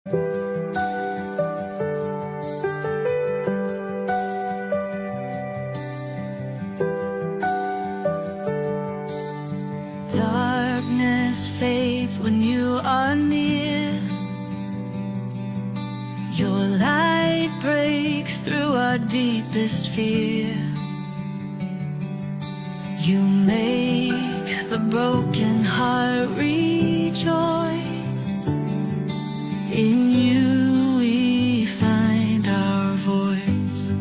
Darkness fades when you are near. Your light breaks through our deepest fear. You make the broken heart rejoice. In you we find our voice.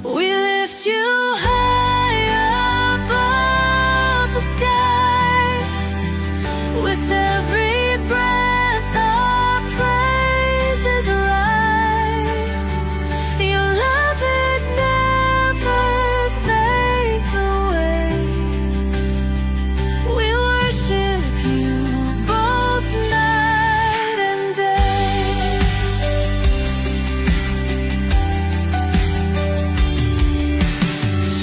We lift you high above the skies. With every breath our praises rise. Your love, it never fades away. We worship you both night and day.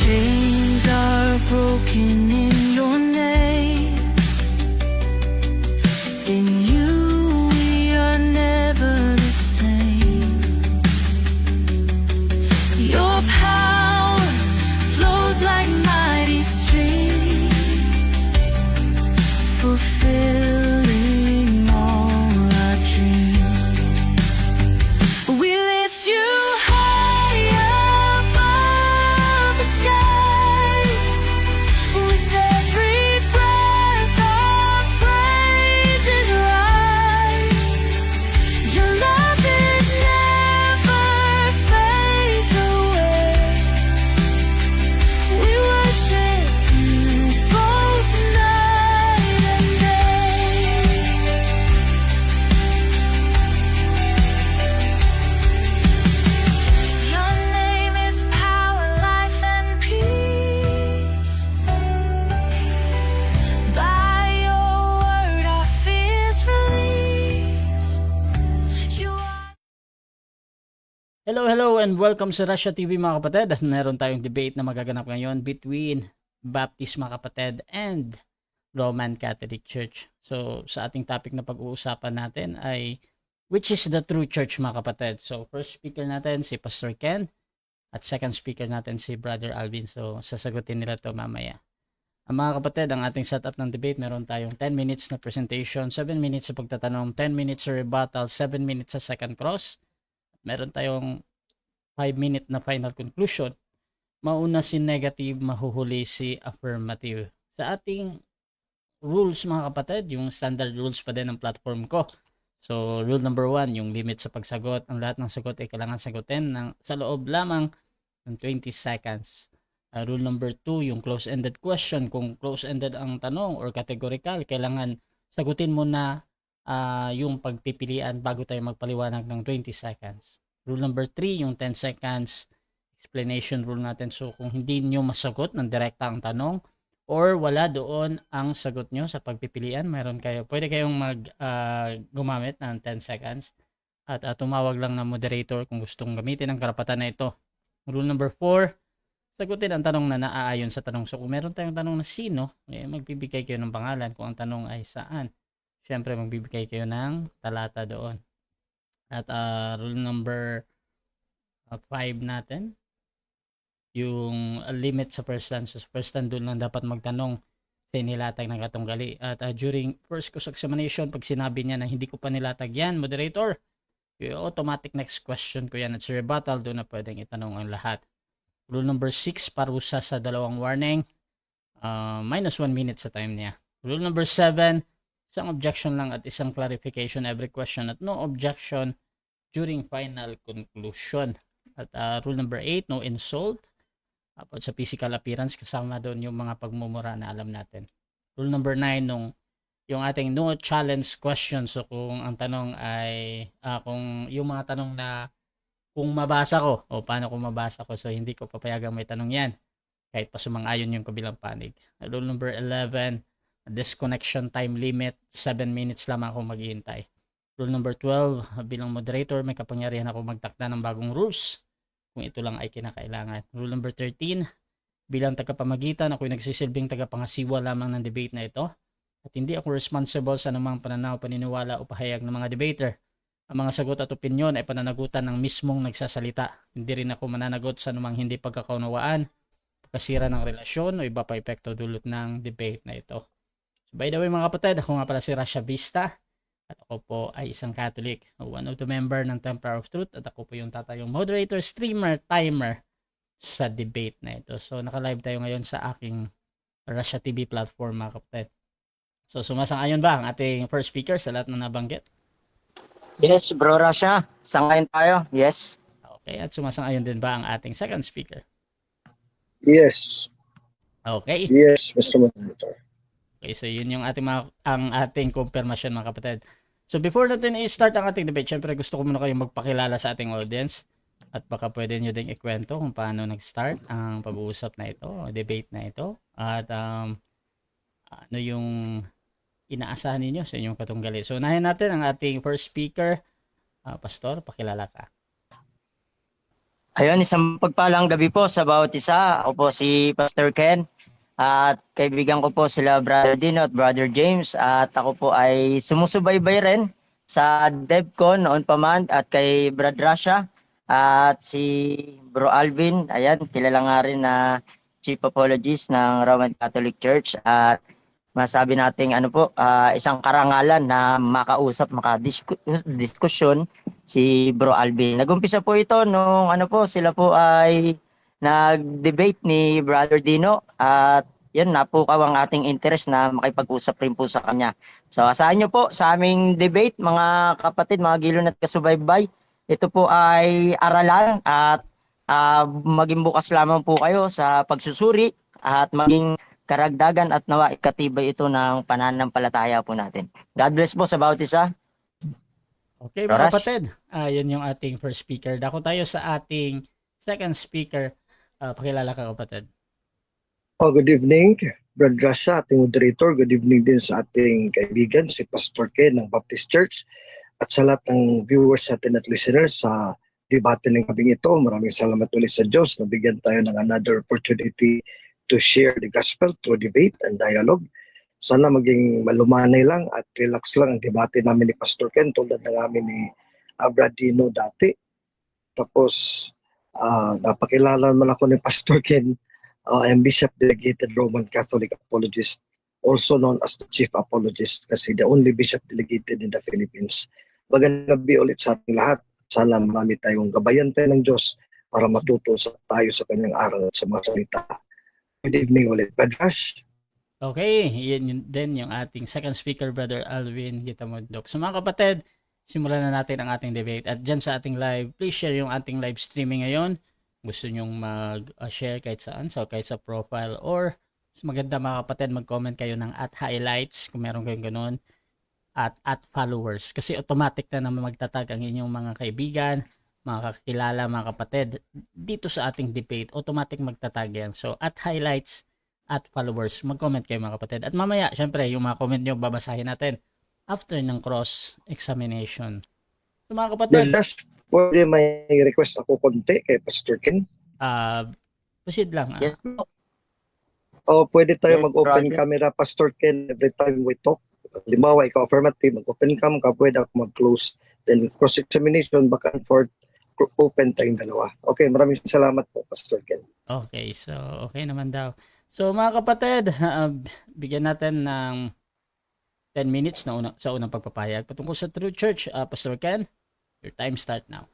Chains are broken in your name. In you we are never the same. Your power flows like mighty streams, fulfilling all our dreams. We lift you high above the skies. With every breath our praises rise. Your love, it never fades away. We worship you both night and day. Your name is power, life, and peace. By your word our fears release. You are Hello and welcome sa Russia TV mga kapatid. At meron tayong debate na magaganap ngayon between Baptist mga kapatid and Roman Catholic Church. So sa ating topic na pag-uusapan natin ay which is the true church mga kapatid. So first speaker natin si Pastor Ken at second speaker natin si Brother Alvin. So sasagutin nila to mamaya. Ang mga kapatid, ang ating setup ng debate, meron tayong 10 minutes na presentation, 7 minutes sa pagtatanong, 10 minutes sa rebuttal, 7 minutes sa second cross. Meron tayong 5-minute na final conclusion. Mauna si negative, mahuhuli si affirmative. Sa ating rules mga kapatid, yung standard rules pa din ng platform ko. So rule number 1, yung limit sa pagsagot. Ang lahat ng sagot ay kailangan sagutin sa loob lamang ng 20 seconds. Rule number 2, yung close-ended question. Kung close-ended ang tanong or categorical, kailangan sagutin mo na yung pagpipilian bago tayo magpaliwanag ng 20 seconds. Rule number 3, yung 10 seconds explanation rule natin. So kung hindi nyo masagot ng direkta ang tanong or wala doon ang sagot nyo sa pagpipilian, pwede kayong gumamit ng 10 seconds at tumawag lang ng moderator kung gustong gamitin ang karapatan na ito. Rule number 4, sagutin ang tanong na naaayon sa tanong. So kung meron tayong tanong na sino, magbibigay kayo ng pangalan. Kung ang tanong ay saan, syempre magbibigay kayo ng talata doon. At rule number 5 natin, yung limit sa first stand. So first stand doon lang dapat magtanong sa inilatag ng katunggali. At during first course examination, pag sinabi niya na hindi ko pa nilatag yan, moderator, yung automatic next question ko yan. At sa rebuttal, doon na pwedeng itanong ang lahat. Rule number 6, parusa sa dalawang warning, minus 1 minute sa time niya. Rule number 7, isang objection lang at isang clarification every question at no objection during final conclusion. At rule number 8, no insult. At sa physical appearance, kasama doon yung mga pagmumura na alam natin. Rule number 9, yung ating no challenge question. So kung ang tanong ay kung yung mga tanong na kung mabasa ko o paano kung mabasa ko, so hindi ko papayagang may tanong yan kahit pa sumang-ayon yung kabilang panig. Rule number 11, disconnection time limit, 7 minutes lamang ako maghihintay. Rule number 12, bilang moderator, may kapangyarihan ako magtakda ng bagong rules kung ito lang ay kinakailangan. Rule number 13, bilang tagapamagitan, ako'y nagsisilbing tagapangasiwa lamang ng debate na ito at hindi ako responsible sa anumang pananaw, paniniwala o pahayag ng mga debater. Ang mga sagot at opinyon ay pananagutan ng mismong nagsasalita. Hindi rin ako mananagot sa anumang hindi pagkakaunawaan, pagkasira ng relasyon o iba pa epekto dulot ng debate na ito. So, by the way mga kapatid, ako nga pala si Rasha Vista at ako po ay isang Catholic, one of the member ng Templar of Truth at ako po yung tatayong moderator, streamer, timer sa debate na ito. So naka-live tayo ngayon sa aking Rasha TV platform mga kapatid. So sumasang-ayon ba ang ating first speaker sa lahat na nabanggit? Yes, bro Rasha. Sangayon tayo. Yes. Okay, at sumasang-ayon din ba ang ating second speaker? Yes. Okay. Yes, Mr. Moderator. Okay, so yun yung ang ating confirmation mga kapatid. So before natin i-start ang ating debate, syempre gusto ko muna kayong magpakilala sa ating audience at baka pwede nyo ding ikwento kung paano nag-start ang pag-uusap na ito, debate na ito, at ano yung inaasahan ninyo sa inyong katunggali. So unahin natin ang ating first speaker. Pastor, pakilala ka. Ayun, isang pagpalang gabi po sa bawat isa. Ako po si Pastor Ken at kaibigan ko po sila Brother Dino at Brother James at ako po ay sumusubaybay rin sa DevCon noon pa man at kay Brad Rasha at si Bro Alvin. Ayan, kilala nga rin na Chief Apologist ng Roman Catholic Church at masabi nating isang karangalan na makausap, makadiskusyon si Bro Alvin. Nagumpisa po ito nung sila po ay nag-debate ni Brother Dino at yan napukaw ang ating interest na makipag-usap rin po sa kanya. So asahan nyo po sa aming debate mga kapatid, mga gilon at kasubaybay. Ito po ay aralan at maging bukas lamang po kayo sa pagsusuri at maging karagdagan at nawa ikatibay ito ng pananampalataya po natin. God bless po sa bawat isa. Okay mga kapatid, yan yung ating first speaker. Dako tayo sa ating second speaker. Pakilala ka kapatid. Good evening, Brad Rasha, ating moderator. Good evening din sa ating kaibigan, si Pastor Ken ng Baptist Church. At sa lahat ng viewers natin at listeners sa debate ng gabing ito, maraming salamat ulit sa Diyos na bigyan tayo ng another opportunity to share the gospel through debate and dialogue. Sana maging malumanay lang at relax lang ang debate namin ni Pastor Ken tulad ng amin ni Brad Dino dati. Tapos napakilala naman ako ni Pastor Ken. I am Bishop Delegated Roman Catholic Apologist, also known as the Chief Apologist kasi the only Bishop Delegated in the Philippines. Magandang gabi ulit sa ating lahat. Sana marami tayong gabayan tayo ng Diyos para matuto tayo sa kanyang aral at sa mga salita. Good evening ulit, Brad Rash. Okay, yun din yung ating second speaker, Brother Alvin Gitamondok. So mga kapatid, simulan na natin ang ating debate. At dyan sa ating live, please share yung ating live streaming ngayon. Gusto nyong mag-share kahit saan, so kahit sa profile or maganda mga kapatid, mag-comment kayo ng @highlights kung meron kayong ganun at @followers kasi automatic na naman magtatag ang inyong mga kaibigan, mga kakilala, mga kapatid dito sa ating debate. Automatic magtatag yan. So @highlights, @followers, mag-comment kayo mga kapatid. At mamaya, syempre, yung mga comment nyo babasahin natin after ng cross-examination. So mga kapatid, Brad Rash, pwede may request ako konti kay Pastor Ken? proceed lang. Yes. Pwede tayo Yes, mag-open Roger. camera, Pastor Ken, every time we talk. Halimbawa, ikaw affirmative, mag-open cam ka, pwede ako mag-close. Then cross-examination, back and forth, open tayong dalawa. Okay, maraming salamat po, Pastor Ken. Okay, so okay naman daw. So mga kapatid, bigyan natin ng 10 minutes na sa unang pagpapahayag patungkol sa True Church. Pastor Ken, your time start now.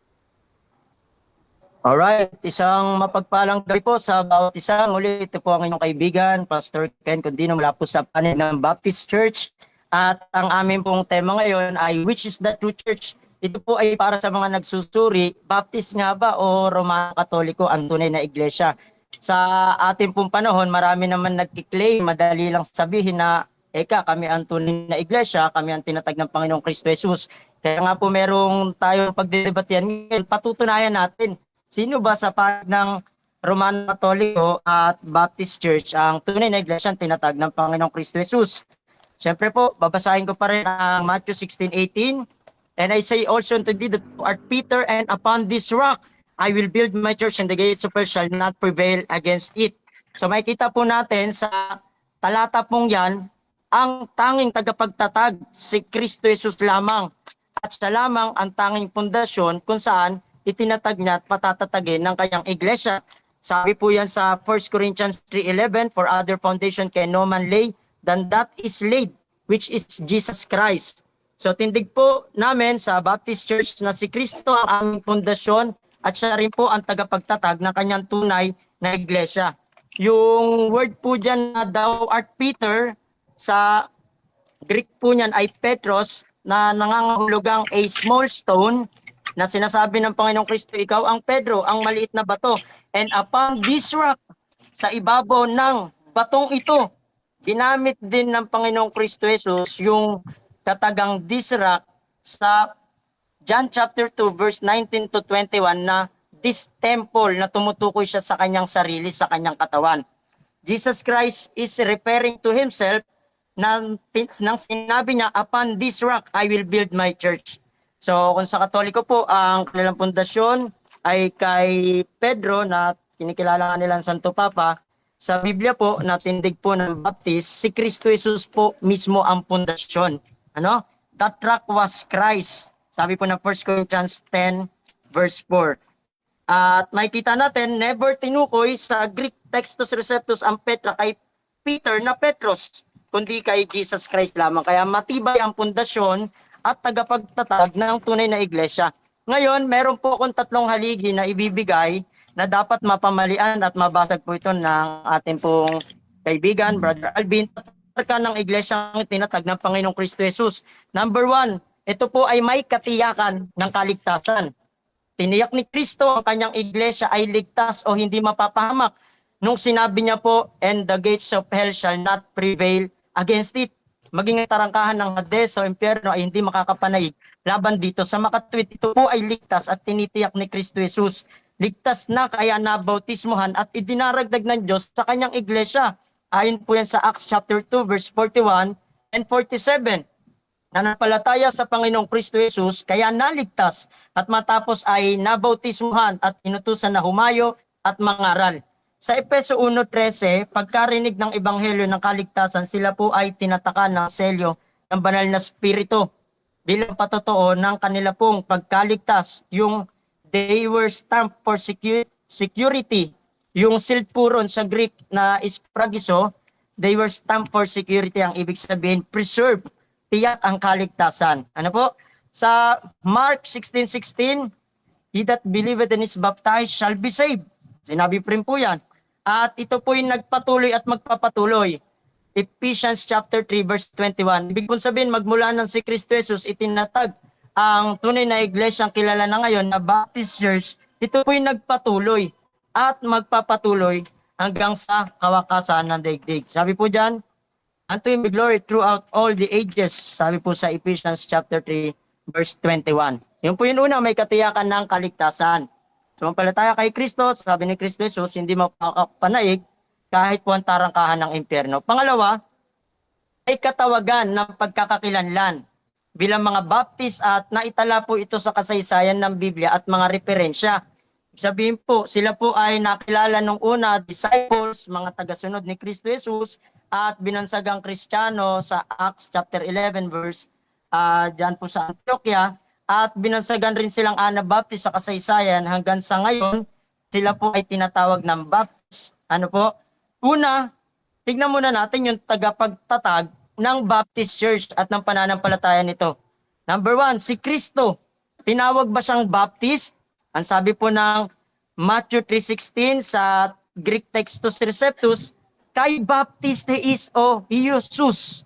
Alright, isang mapagpalang gabi po sa bawat isa. Muli, ito po ang inyong kaibigan, Pastor Ken Condino mula po sa panig ng Baptist Church. At ang aming pong tema ngayon ay which is the true church? Ito po ay para sa mga nagsusuri, Baptist nga ba o Romano Katoliko ang tunay na iglesia? Sa ating pong panahon, marami naman nagkiklaim, madali lang sabihin na kami ang tunay na iglesia, kami ang tinatag ng Panginoong Kristo Jesus. Kaya nga po merong tayong pagdedebatehan ngayon, patutunayan natin sino ba sa panig ng Romano Katoliko at Baptist Church ang tunay na iglesia ang tinatag ng Panginoong Kristo Jesus. Siyempre po, babasahin ko pa rin ang Matthew 16:18. And I say also unto thee that thou art Peter, and upon this rock I will build my church, and the gates of hell shall not prevail against it. So makikita po natin sa talata pong yan, ang tanging tagapagtatag si Kristo Jesus lamang at siya lamang ang tanging pundasyon kung saan itinatag niya at patatatagin ng kanyang iglesia. Sabi po yan sa 1 Corinthians 3:11, for other foundation can no man lay than that is laid, which is Jesus Christ. So tindig po namin sa Baptist Church na si Kristo ang aming pundasyon at siya rin po ang tagapagtatag ng kanyang tunay na iglesia. Yung word po dyan na thou art Peter, sa Greek po niyan ay Petros, na nangangahulugang a small stone, na sinasabi ng Panginoong Kristo, ikaw ang Pedro, ang maliit na bato. And upon this rock, sa ibabaw ng batong ito, ginamit din ng Panginoong Kristo Jesus yung katagang this rock sa John chapter 2 verse 19 to 21 na this temple na tumutukoy siya sa kanyang sarili, sa kanyang katawan. Jesus Christ is referring to himself nang sinabi niya, upon this rock I will build my church. So kung sa Katoliko po, ang kanilang pundasyon ay kay Pedro na kinikilala nilang Santo Papa. Sa Biblia po, na tindig po ng Baptist, si Kristo Jesus po mismo ang pundasyon. Ano? That rock was Christ. Sabi po ng 1 Corinthians 10 verse 4. At makikita natin, never tinukoy sa Greek Textus Receptus ang Petra kay Peter na Petros, kundi kay Jesus Christ lamang. Kaya matibay ang pundasyon at tagapagtatag ng tunay na iglesia. Ngayon, meron po akong 3 haligi na ibibigay na dapat mapamalian at mabasag po ito ng ating pong kaibigan, Brother Alvin. Ka ng iglesia ang tinatag ng Panginoong Kristo Jesus. Number 1, ito po ay may katiyakan ng kaligtasan. Tiniyak ni Kristo ang kanyang iglesia ay ligtas o hindi mapapahamak. Nung sinabi niya po, and the gates of hell shall not prevail against it. Maging tarangkahan ng Hades o impyerno ay hindi makakapanayig laban dito. Sa makatwid, ito po ay ligtas at tinitiyak ni Kristo Jesus. Ligtas na kaya nabautismuhan at idinaragdag ng Diyos sa kanyang iglesia. Ayon po yan sa Acts chapter 2 verse 41 and 47. Nanampalataya sa Panginoong Kristo Jesus kaya naligtas at matapos ay nabautismuhan at inutusan na humayo at mangaral. Sa Efeso 1:13, pagkarinig ng ebanghelyo ng kaligtasan, sila po ay tinatakan ng selyo ng banal na spirito bilang patotoo ng kanila pong pagkaligtas. Yung they were stamped for security. Yung sealed po ron sa Greek na ispragiso, they were stamped for security. Ang ibig sabihin, preserve, tiyak ang kaligtasan. Ano po? Sa Mark 16:16, he that believeth and is baptized shall be saved. Sinabi rin po yan. At ito po yung nagpatuloy at magpapatuloy. Ephesians chapter 3 verse 21. Ibig po sabihin, magmula ng si Kristo Jesus, itinatag ang tunay na iglesia ang kilala na ngayon na Baptist Church. Ito po yung nagpatuloy at magpapatuloy hanggang sa kawakasan ng daigdig. Sabi po dyan, unto him be glory throughout all the ages. Sabi po sa Ephesians chapter 3 verse 21. Yung po yung una, may katiyakan ng kaligtasan. Sumampalataya kay Kristo, sabi ni Kristo Jesus, hindi mapapanaig kahit po ang tarangkahan ng impyerno. Pangalawa, ay katawagan ng pagkakakilanlan bilang mga Baptist at naitala po ito sa kasaysayan ng Biblia at mga referensya. Sabihin po, sila po ay nakilala nung una, disciples, mga tagasunod ni Kristo Jesus at binansagang Kristiyano sa Acts chapter 11 verse dyan po sa Antioquia. At binansagan rin silang Anabaptist sa kasaysayan hanggang sa ngayon, sila po ay tinatawag ng Baptist. Ano po? Una, tignan muna natin yung tagapagtatag ng Baptist Church at ng pananampalataya nito. Number 1, si Kristo. Tinawag ba siyang Baptist? Ang sabi po ng Matthew 3:16 sa Greek Textus Receptus, kay Baptiste is o Iesus.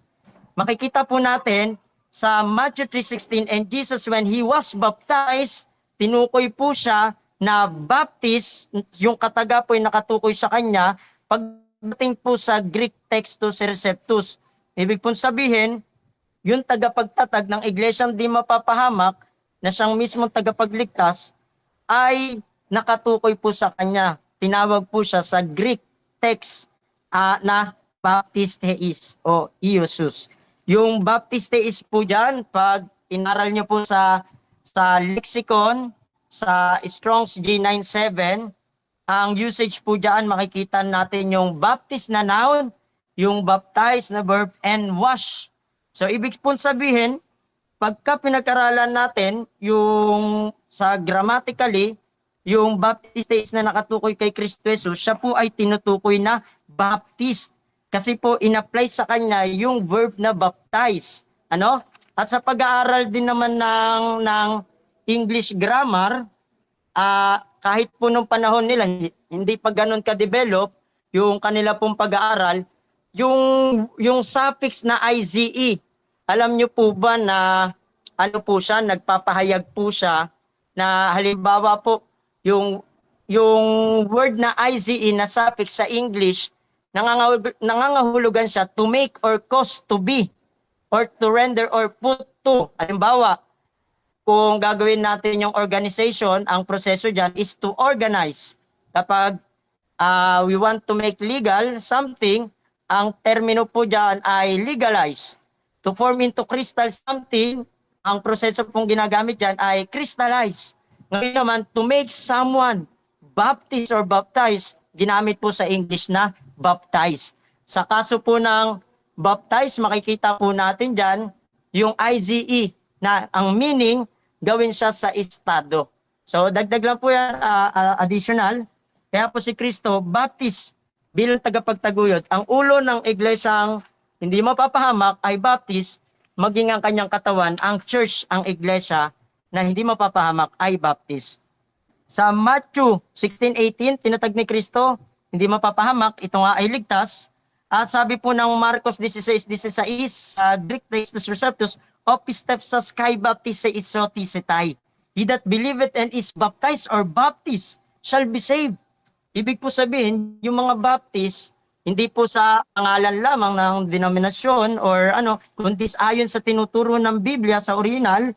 Makikita po natin sa Matthew 3:16, and Jesus when he was baptized, tinukoy po siya na Baptist, yung kataga po ay nakatukoy sa kanya, pagdating po sa Greek Textus Receptus. Ibig pong sabihin, yung tagapagtatag ng iglesyang di mapapahamak, na siyang mismong tagapagligtas, ay nakatukoy po sa kanya. Tinawag po siya sa Greek text na Baptisteis o Iesus. Yung Baptisteis po dyan, pag inaral nyo po sa lexicon, sa Strong's G97, ang usage po dyan, makikita natin yung baptist na noun, yung baptize na verb, and wash. So, ibig po sabihin, pagka pinag-aralan natin yung sa grammatically, yung Baptist stage na nakatukoy kay Kristo Jesus, siya po ay tinutukoy na Baptist. Kasi po in-apply sa kanya yung verb na baptize. Ano? At sa pag-aaral din naman ng English grammar, kahit po nung panahon nila, hindi pa ganun ka-develop, yung kanila pong pag-aaral, yung suffix na IZE, alam nyo po ba na ano po siya, nagpapahayag po siya na halimbawa po, yung word na IZE na suffix sa English, nangangahulugan siya to make or cause to be, or to render or put to. Halimbawa, kung gagawin natin yung organization, ang proseso dyan is to organize. Kapag we want to make legal something, ang termino po dyan ay legalize. To form into crystal something, ang proseso pong ginagamit dyan ay crystallize. Ngayon naman, to make someone baptized or baptized, ginamit po sa English na baptized. Sa kaso po ng baptized, makikita po natin dyan yung IZE na ang meaning, gawin siya sa estado. So dagdag lang po yan, additional. Kaya po si Kristo, baptist bilang tagapagtaguyod. Ang ulo ng iglesyang hindi mapapahamak ay baptist, maging ang kanyang katawan, ang church, ang iglesia na hindi mapapahamak ay baptist. Sa Matthew 16:18, tinatag ni Kristo, hindi mapapahamak, ito nga ay ligtas. At sabi po ng Marcos 16:16, sa Greek text receptus, opistes kai baptise isotisetai. He that believeth and is baptized or baptized shall be saved. Ibig po sabihin, yung mga baptist, hindi po sa pangalan lamang ng denominasyon or kundi ayon sa tinuturo ng Biblia sa original,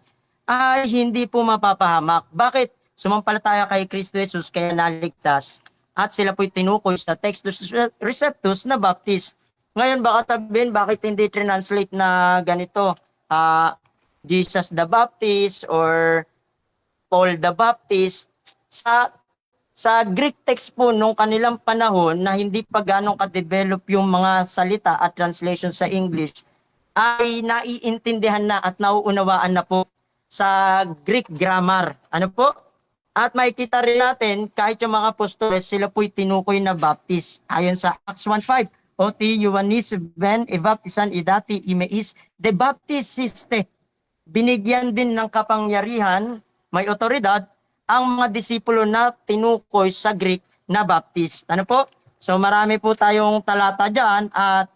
ay hindi po mapapahamak. Bakit? Sumampalataya kay Kristo Jesus kaya naligtas at sila po'y tinukoy sa Textus Receptus na baptist. Ngayon baka sabihin, bakit hindi translate na ganito? Jesus the Baptist or Paul the Baptist. Sa Greek text po nung kanilang panahon na hindi pa ganong ka-develop yung mga salita at translation sa English, ay naiintindihan na at nauunawaan na po sa Greek grammar. Ano po? At makikita rin natin, kahit yung mga apostoles, sila po'y tinukoy na baptist. Ayon sa Acts 1:5, Oti Ioannis ben ebaptisan idati imeis de baptisiste. Binigyan din ng kapangyarihan, may otoridad, ang mga disipulo na tinukoy sa Greek na baptist. Ano po? So marami po tayong talata dyan at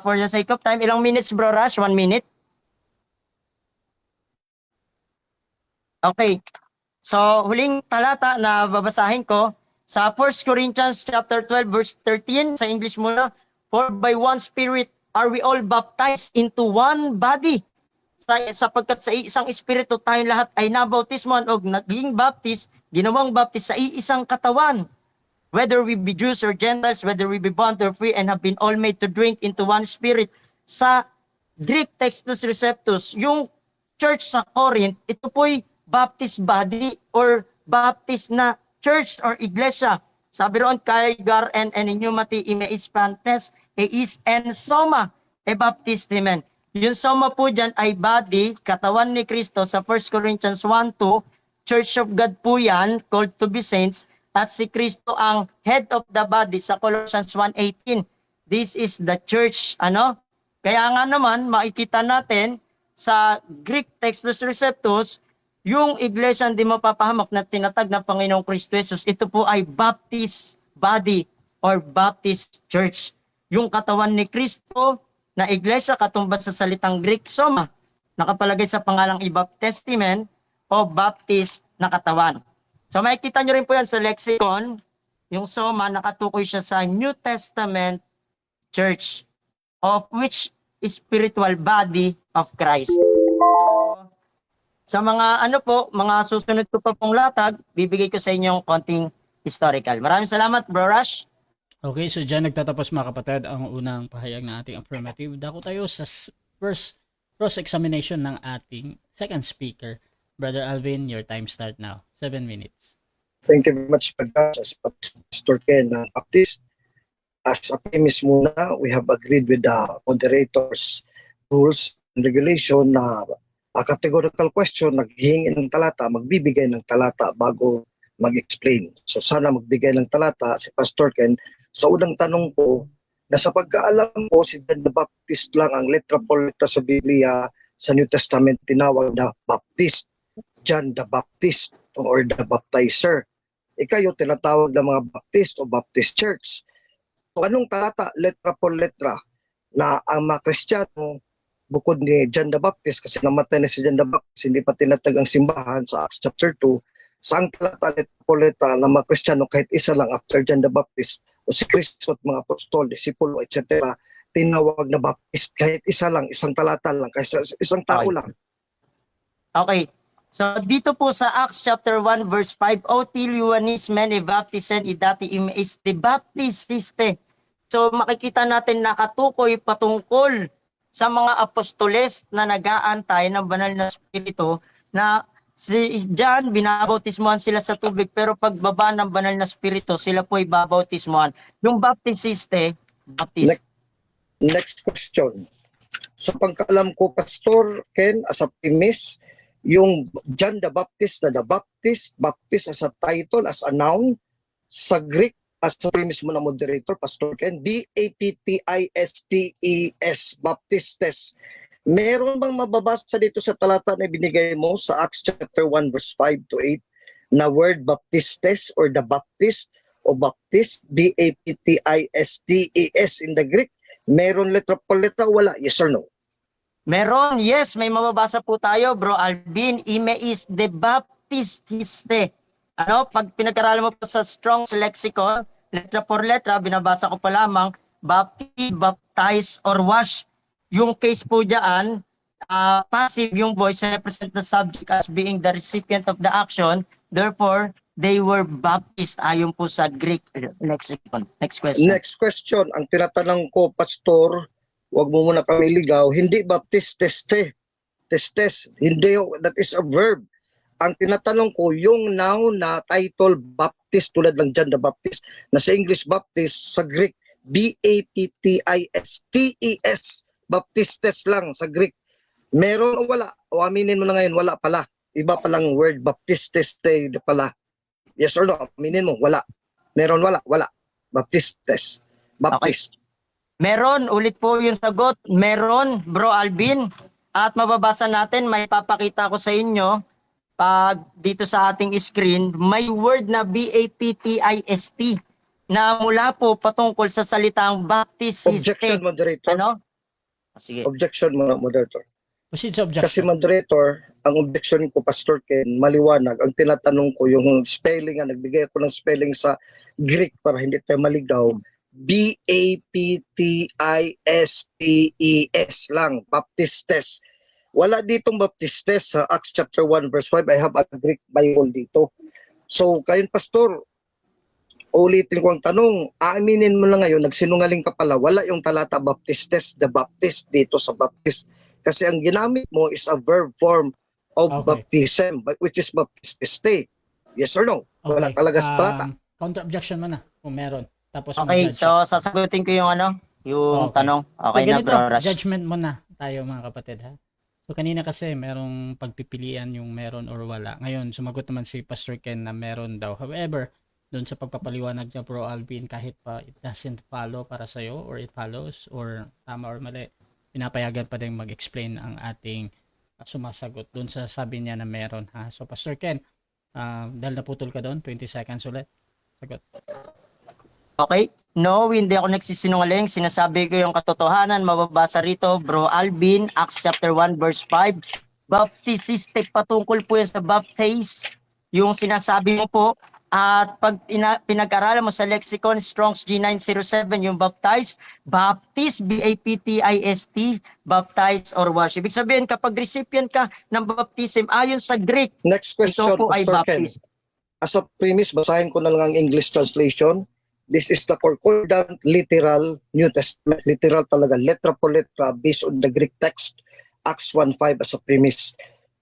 for the sake of time, ilang minutes bro Rush? 1 minute? Okay. So huling talata na babasahin ko sa 1 Corinthians chapter 12 verse 13 sa English muna. For by one spirit are we all baptized into one body. Sapagkat sa isang espiritu tayong lahat ay nabautismohan o naging baptist, ginawang baptist sa isang katawan. Whether we be Jews or Gentiles, whether we be bond or free, and have been all made to drink into one spirit. Sa Greek Textus Receptus, yung church sa Corinth, ito po'y baptist body or baptist na church or iglesia. Sabi roon, kaigar and inumati imeis pantes eis en soma e baptistimen. Yung soma po dyan ay body, katawan ni Kristo sa 1 Corinthians 1:2, Church of God po yan, called to be saints, at si Kristo ang head of the body sa Colossians 1:18. This is the church, Kaya nga naman, makikita natin sa Greek Textus Receptus, yung iglesia hindi mapapahamak na tinatag ng Panginoong Kristo Jesus, ito po ay Baptist body or Baptist church. Yung katawan ni Kristo na iglesia katumbas sa salitang Greek soma, nakapalagay sa pangalang i-baptestimen o Baptist na katawan. So makikita nyo rin po yan sa lexicon, yung soma nakatukoy siya sa New Testament church, of which is spiritual body of Christ. So sa mga mga susunod ko pa pong latag, bibigay ko sa inyo yung konting historical. Maraming salamat, Bro Rush. Okay, so dyan nagtatapos mga kapatid ang unang pahayag ng ating affirmative. Dako tayo sa first cross-examination ng ating second speaker. Brother Alvin, your time start now. 7 minutes. Thank you very much, Pastor Ken Baptist. As a premise muna, we have agreed with the moderator's rules and regulation na categorical question, naghihingi ng talata, magbibigay ng talata bago mag-explain. So sana magbigay ng talata si Pastor Ken. Sa unang tanong ko, na sa pagkaalam ko, si John the Baptist lang ang letra por letra sa Biblia sa New Testament tinawag na Baptist. John the Baptist or the Baptizer. Ikayo tinatawag na mga Baptist o Baptist Church. So anong talata, letra por letra, na ang mga Kristiyano, bukod ni John the Baptist, kasi namatay na si John the Baptist, hindi pa tinatag ang simbahan sa Acts chapter 2, saang talata, letra por letra, na mga Kristiyano kahit isa lang after John the Baptist, o si Kristo at mga apostol, disipulo, etc., tinawag na Baptist, kahit isa lang, isang talata lang, kahit isang tao lang. Okay. So dito po sa Acts chapter 1 verse 5, O til Ioannis mene baptisen idati is the baptisiste. So makikita natin nakatukoy patungkol sa mga apostoles na nag-aantay ng banal na spirito na si John, binabautismohan sila sa tubig, pero pagbaba ng banal na spirito, sila po ay babautismohan. Yung baptisiste, baptist. Next question. Sa pagkaalam ko, Pastor Ken, as a premise, yung John the Baptist na the Baptist as a title, as a noun, sa Greek, as a premise mo na moderator, Pastor Ken, B-A-P-T-I-S-T-E-S, Baptistes. Meron bang mababasa dito sa talata na binigay mo sa Acts chapter 1 verse 5 to 8 na word Baptistes or the Baptist o Baptist, B-A-P-T-I-S-T-E-S in the Greek? Meron letra po letra, wala? Yes or no? Meron, yes, may mababasa po tayo, Bro Alvin. Ime is the baptististe. Ano, pag pinag-aralan mo po sa Strong's Lexicon, letra por letra, binabasa ko pa lamang, baptize, or wash. Yung case po dyan, passive yung voice represent the subject as being the recipient of the action. Therefore, they were baptized ayon po sa Greek lexicon. Next question. Next question. Ang tinatanong ko, Pastor, wag mo muna kami ligaw, hindi Baptist testes, hindi, that is a verb. Ang tinatanong ko, yung noun na title Baptist, tulad ng John the Baptist, na sa English Baptist, sa Greek, B-A-P-T-I-S-T-E-S, Baptistes lang sa Greek. Meron o wala? O aminin mo na ngayon, wala pala. Iba palang word, Baptistes pala. Yes or no? Aminin mo, wala. Meron, wala? Wala. Baptistes. Baptist. Okay. Meron, ulit po yung sagot. Meron, Bro Alvin. At mababasa natin, may papakita ko sa inyo, pag dito sa ating screen, may word na B-A-P-T-I-S-T na mula po patungkol sa salitang baptisiste. Objection, moderator. Ano? Sige. Objection, moderator. Proceed sa objection. Kasi moderator, ang objection ko, Pastor Ken, maliwanag. Ang tinatanong ko, yung spelling, nagbigay ako ng spelling sa Greek para hindi tayo maligaw. B-A-P-T-I-S-T-E-S lang, Baptistes. Wala ditong Baptistes sa Acts chapter 1 verse 5. I have a Greek Bible dito. So, kayon Pastor, ulitin ko ang tanong, aaminin mo na ngayon, nagsinungaling ka pala, wala yung talata Baptistes, the Baptist dito sa Baptist. Kasi ang ginamit mo is a verb form of baptism, which is Baptiste. Yes or no? Wala talaga sa talata. Counter-objection mo na kung meron. Tapos Okay, so sasagutin ko yung tanong. Okay na, ganito, Bro Rush. judgment mo na tayo mga kapatid, ha. So kanina kasi merong pagpipilian yung meron or wala. Ngayon sumagot naman si Pastor Ken na meron daw. However, doon sa pagpapaliwanag niya, Bro Alvin, kahit pa it doesn't follow para sa'yo or it follows or tama or mali, pinapayagan pa din mag-explain ang ating sumasagot doon sa sabi niya na meron, ha. So Pastor Ken, dahil naputol ka doon, 20 seconds ulit. Sagot. Okay? No, hindi ako nagsisinungaling. Sinasabi ko yung katotohanan. Mababasa rito, Bro Alvin, Acts chapter 1 verse 5. Baptisiste, patungkol po yan sa baptize. Yung sinasabi mo po. At pag pinag-aralan mo sa lexicon, Strong's G907, yung baptize, baptist, B-A-P-T-I-S-T, baptize or wash. Ibig sabihin, kapag recipient ka ng baptism, ayon sa Greek, Next question, ito po ay Pastor Ken. baptist. As a premise, basahin ko na lang ang English translation. This is the concordant literal New Testament. Literal talaga, letra po letra, based on the Greek text, Acts 1:5 as a premise.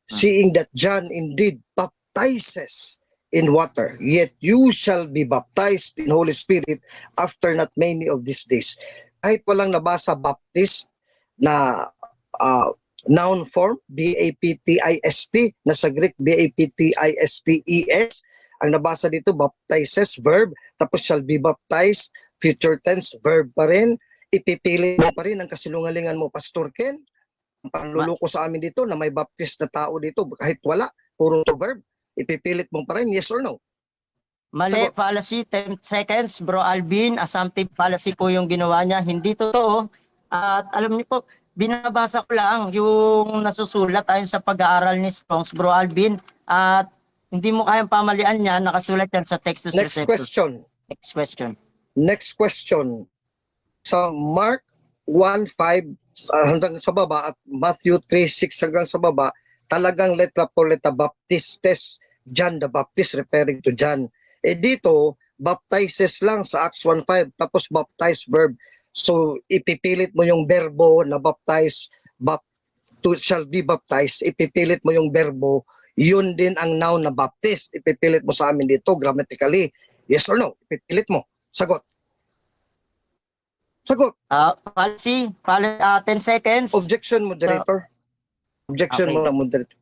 Seeing that John indeed baptizes in water, yet you shall be baptized in Holy Spirit after not many of these days. Kahit walang nabasa baptist na noun form, B-A-P-T-I-S-T, nasa Greek, B-A-P-T-I-S-T-E-S. Ang nabasa dito, baptizes, verb, tapos shall be baptized, future tense, verb pa rin. Ipipili mo pa rin ang kasinungalingan mo, Pastor Ken. Ang panluloko sa amin dito na may baptist na tao dito, kahit wala, puro to verb. Ipipilit mo pa rin, yes or no? Mali, Sagot. fallacy, 10 seconds, Bro Alvin. Assumptive fallacy po yung ginawa niya. Hindi totoo. At alam niyo po, binabasa ko lang yung nasusulat ayon sa pag-aaral ni Strong's, Bro Alvin. At hindi mo kayang pamalian yan, nakasulat yan sa Textus Next Receptus. question. Next question. Next question. Sa Mark 1:5 hanggang sa baba at Matthew 3:6 hanggang sa baba, talagang letra por letra baptistes, John the Baptist, referring to John. Dito, baptizes lang sa Acts 1:5, tapos baptize verb. So, ipipilit mo yung verbo na baptize, shall be baptized, ipipilit mo yung verbo, yun din ang noun na baptist. Ipipilit mo sa amin dito, grammatically. Yes or no? Ipipilit mo. Sagot. Sagot. Fallacy, 10 seconds. Objection, moderator. Objection Okay. mo na, moderator.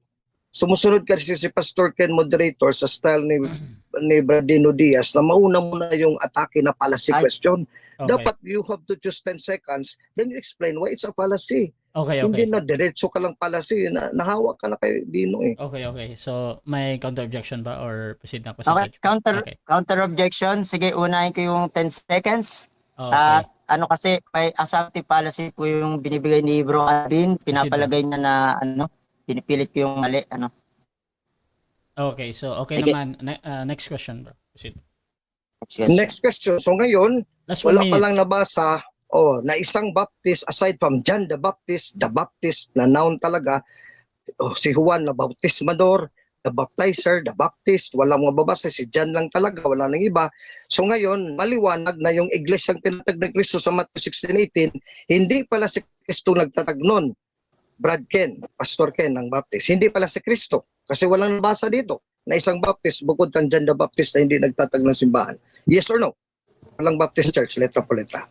Sumusunod kasi si Pastor Ken, moderator, sa style ni Bradino Diaz na mauna muna yung atake na fallacy Ay. question. Okay. Dapat you have to choose 10 seconds, then you explain why it's a fallacy. Okay, Hindi okay. na diretso ka lang fallacy, nahawa ka na kay Dino eh. Okay, okay. So, may counter objection ba or proceed na ako sa Okay, judge? Okay. counter objection. Sige, unahin ko yung 10 seconds. Okay. Ano kasi, may assumptive fallacy po yung binibigay ni Bro Alvin. Pinapalagay niya na pinipilit ko yung mali. Okay, so okay Sige. naman. Next question, bro. Proceed. Next question. So ngayon, Last 1 wala pa minute. lang nabasa na isang Baptist aside from John the Baptist na noun talaga, si Juan na bautismador, the baptizer, the Baptist, walang mababasa, si John lang talaga, wala nang iba. So ngayon, maliwanag na yung iglesyang tinatag ng Kristo sa Matthew 16:18, hindi pala si Kristo nagtatag nun. Brad Ken, Pastor Ken ng Baptist, hindi pala si Kristo. Kasi walang nabasa dito na isang Baptist bukod kang John the Baptist na hindi nagtatag ng simbahan. Yes or no? Walang Baptist Church, letra po letra.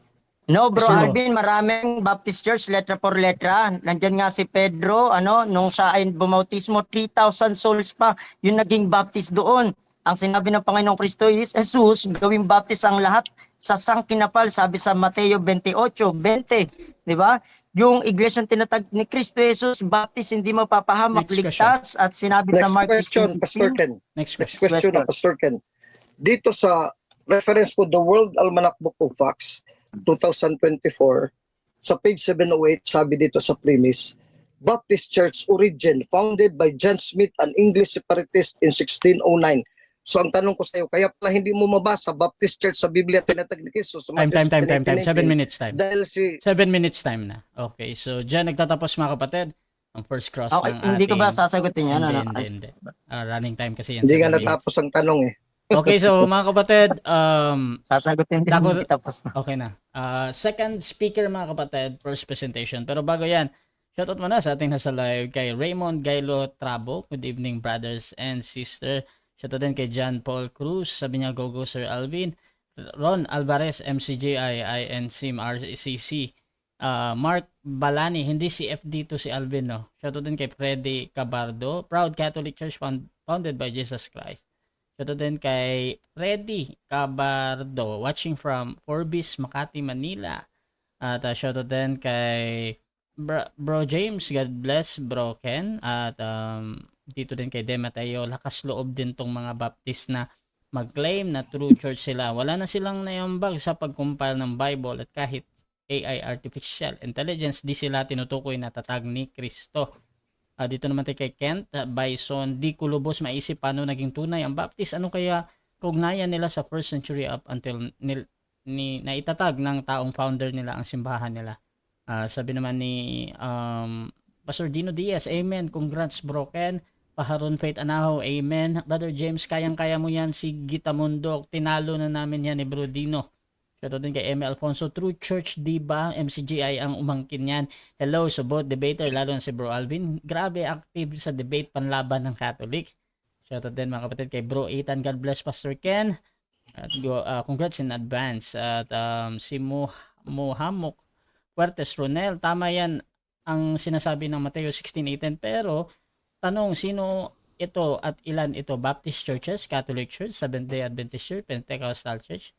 No, Bro So, Alvin, maraming Baptist Church, letra por letra. Nandyan nga si Pedro, nung siya ay bumautismo, 3,000 souls pa yung naging Baptist doon. Ang sinabi ng Panginoong Kristo is, Jesus, gawing Baptist ang lahat sa sangkinapal, sabi sa Mateo 28:20. Di ba? Yung iglesyang tinatag ni Kristo Jesus, Baptist, hindi mapapahamak, Next ligtas, at sinabi sa Next Mark question, Pastor 16:16. Ken. Next Next question. question na, Pastor Ken. Dito sa reference ko, The World Almanac Book of Acts, 2024, sa page 708, sabi dito sa premise, Baptist Church origin, founded by John Smith, an English separatist in 1609. So ang tanong ko sa iyo, kaya pala hindi mo mabasa Baptist Church sa Biblia tinatag ni Kristo sa Time. Matthew 7 16:18, minutes time. dahil si 7 minutes time na. Okay, so dyan nagtatapos mga kapatid ang first cross Okay, ng hindi ko ba ating... sasagutin yan? Hindi. Running time kasi yan. hindi 7 nga minutes. natapos ang tanong eh. Okay, so mga kapatid, Sasagutin din, Dako- hindi tapos na. okay na. Second speaker mga kapatid, first presentation. Pero bago yan, shoutout muna sa ating nasa live kay Raymond Gailo Trabo. Good evening brothers and sister. Shoutout din kay John Paul Cruz. Sabi niya, go Sir Alvin. Ron Alvarez, MCJI, INSIM, RCC. Mark Balani, hindi si FD to si Alvin, no? Shoutout din kay Freddy Cabardo. Proud Catholic Church founded by Jesus Christ. Shoutout din kay Freddy Cabardo, watching from Forbis, Makati, Manila. At shoutout din kay Bro James, God bless Bro Ken. At dito din kay Demateo, lakas loob din tong mga Baptist na mag-claim na true church sila. Wala na silang naiambag sa pag-compile ng Bible at kahit AI, artificial intelligence, di sila tinutukoy na tatag ni Kristo. Dito naman tayo kay Kent Bison, di ko lubos maisip paano naging tunay ang Baptist. Ano kaya kaugnayan nila sa first century up until naitatag ng taong founder nila ang simbahan nila. Sabi naman ni Pastor Dino Diaz, amen, congrats Bro Ken. Paharon Faith Anaho, amen. Brother James, kayang-kaya mo yan. Si Gita Mundok, tinalo na namin yan ni Bro Dino. Shoutout din kay Eme Alfonso, True Church, diba? MCGI ang umangkin yan. Hello sa both debater, lalo na si Bro Alvin. Grabe, active sa debate panlaban ng Catholic. Shoutout din mga kapatid kay Bro Ethan, God bless Pastor Ken. At congrats in advance. At si Mohamok Puertes Ronel, tama yan. ang sinasabi ng Mateo 16:18. Pero tanong, sino ito at ilan ito? Baptist churches, Catholic Church, Seventh-day Adventist Church, Pentecostal Church?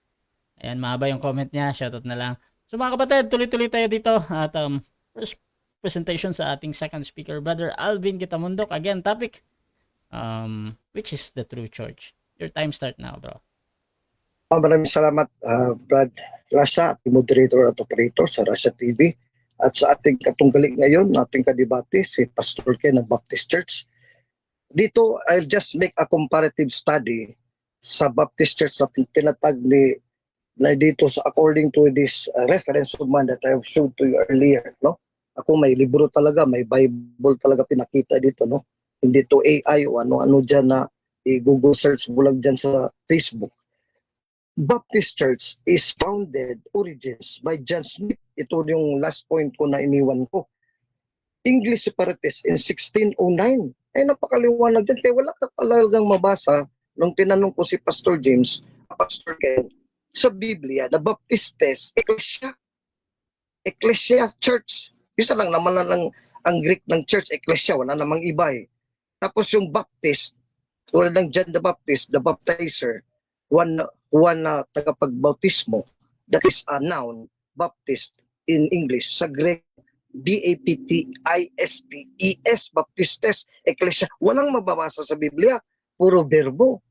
Ayan, mahaba yung comment niya. Shoutout na lang. So mga kapatid, tuloy-tuloy tayo dito. At first presentation sa ating second speaker, Brother Alvin Kitamundok. Again, topic, which is the true church? Your time start now, bro. Maraming salamat, Brad Rasha, ating moderator at operator sa Rasha TV. At sa ating katunggali ngayon, ating kadebate, si Pastor Ken ng Baptist Church. Dito, I'll just make a comparative study sa Baptist Church na tinatag na dito sa according to this reference of man that I have showed to you earlier. No? Ako may libro talaga, may Bible talaga pinakita dito. No? Hindi to AI o ano-ano dyan na i-Google search bulag dyan sa Facebook. Baptist Church is founded origins by John Smith. Ito yung last point ko na iniwan ko. English separatist in 1609. Napakaliwanag dyan. Kaya wala ka talagang mabasa nung tinanong ko si Pastor James, Pastor Ken, sa Biblia, the Baptistes, Ecclesia Church. Isa lang naman ang Greek ng church, Ecclesia, wala namang iba eh. Tapos yung Baptist, tulad ng John the Baptist, the baptizer, Juan na tagapagbautismo, that is a noun, Baptist in English. Sa Greek, Baptistes, Baptistes, Ecclesia. Walang mababasa sa Biblia, puro verbo.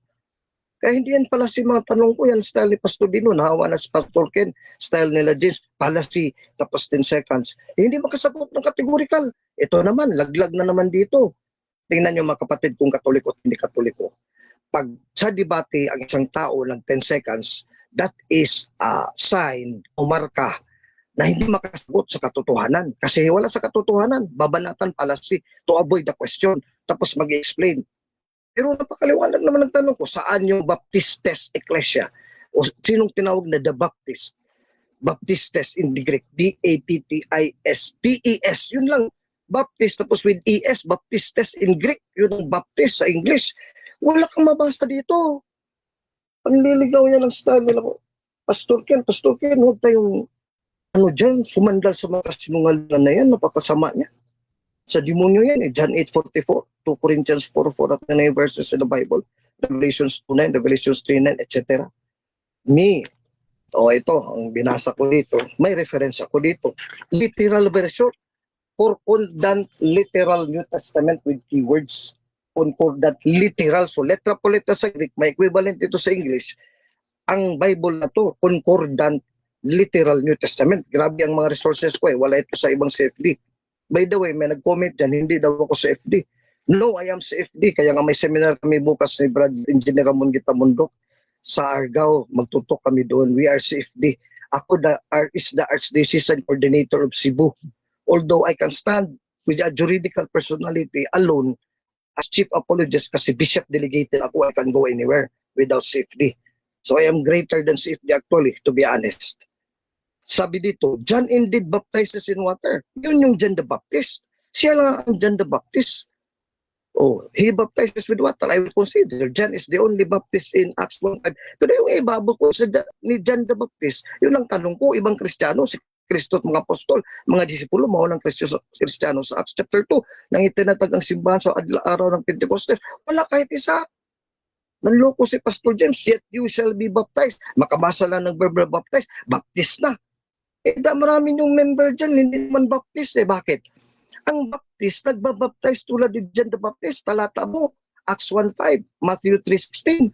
Kaya hindi yan pala si mga tanong ko, yan style ni Pastor Dino, nahawa na si Pastor Ken, style nila James, policy, tapos 10 seconds. Hindi makasagot ng categorical. Ito naman, laglag na naman dito. Tingnan nyo mga kapatid kung katoliko at hindi katoliko. Pag sa debate ang isang tao ng 10 seconds, that is a sign o marka na hindi makasagot sa katotohanan. Kasi wala sa katotohanan, babanatan policy to avoid the question, tapos mag-explain. Pero napakaliwanag naman ang tanong ko, saan yung Baptistes Ecclesia? O sinong tinawag na the Baptist? Baptistes in the Greek, Baptistes, yun lang. Baptist tapos with ES, Baptistes in Greek, yun ang Baptist sa English. Wala kang mabasa dito. Panliligaw niya ng style nila ko. Pastor Ken, huwag tayong dyan, sumandal sa mga kasinungalingan na yan, napakasama niya. Sa demonyo yan John 8:44, 2 Corinthians 4:4 at 9 verses in the Bible, Revelations 2:9, Revelations 3:9, etc. Ito, ang binasa ko dito, may reference ako dito. Literal version, concordant literal New Testament with keywords. Concordant literal. So letra po letra sa Greek, may equivalent ito sa English. Ang Bible na to, concordant literal New Testament. Grabe ang mga resources ko wala ito sa ibang CFD. By the way, may nag-comment dyan, hindi daw ako sa FD. No, I am sa FD. Kaya nga may seminar kami bukas ni Brad Engineer Ramon Kitamundok sa Argao. Magtutok kami doon. We are CFD. Ako is the Archdiocesan Coordinator of Cebu. Although I can stand with a juridical personality alone, as chief apologist kasi bishop delegated ako, I can go anywhere without CFD. So I am greater than CFD actually, to be honest. Sabi dito, John indeed baptizes in water. Yun yung John the Baptist. Siya lang ang John the Baptist. He baptizes with water. I will consider John is the only Baptist in Acts 1:5. Pero yung iba ko ni John the Baptist, yun ang tanong ko, ibang Kristiyano, si Kristo at mga apostol, mga disipulo, mao ng Kristiyano sa Acts chapter 2, nang itinatag ang simbahan sa araw ng Pentecostes, wala kahit isa. Nanloko si Pastor James, yet you shall be baptized. Makabasa lang ng verb baptized, baptist na. Marami yung member dyan, hindi naman baptist Bakit? Ang baptist, nagbabaptize tulad ni John the Baptist, talata mo, Acts 1:5, Matthew 3:16.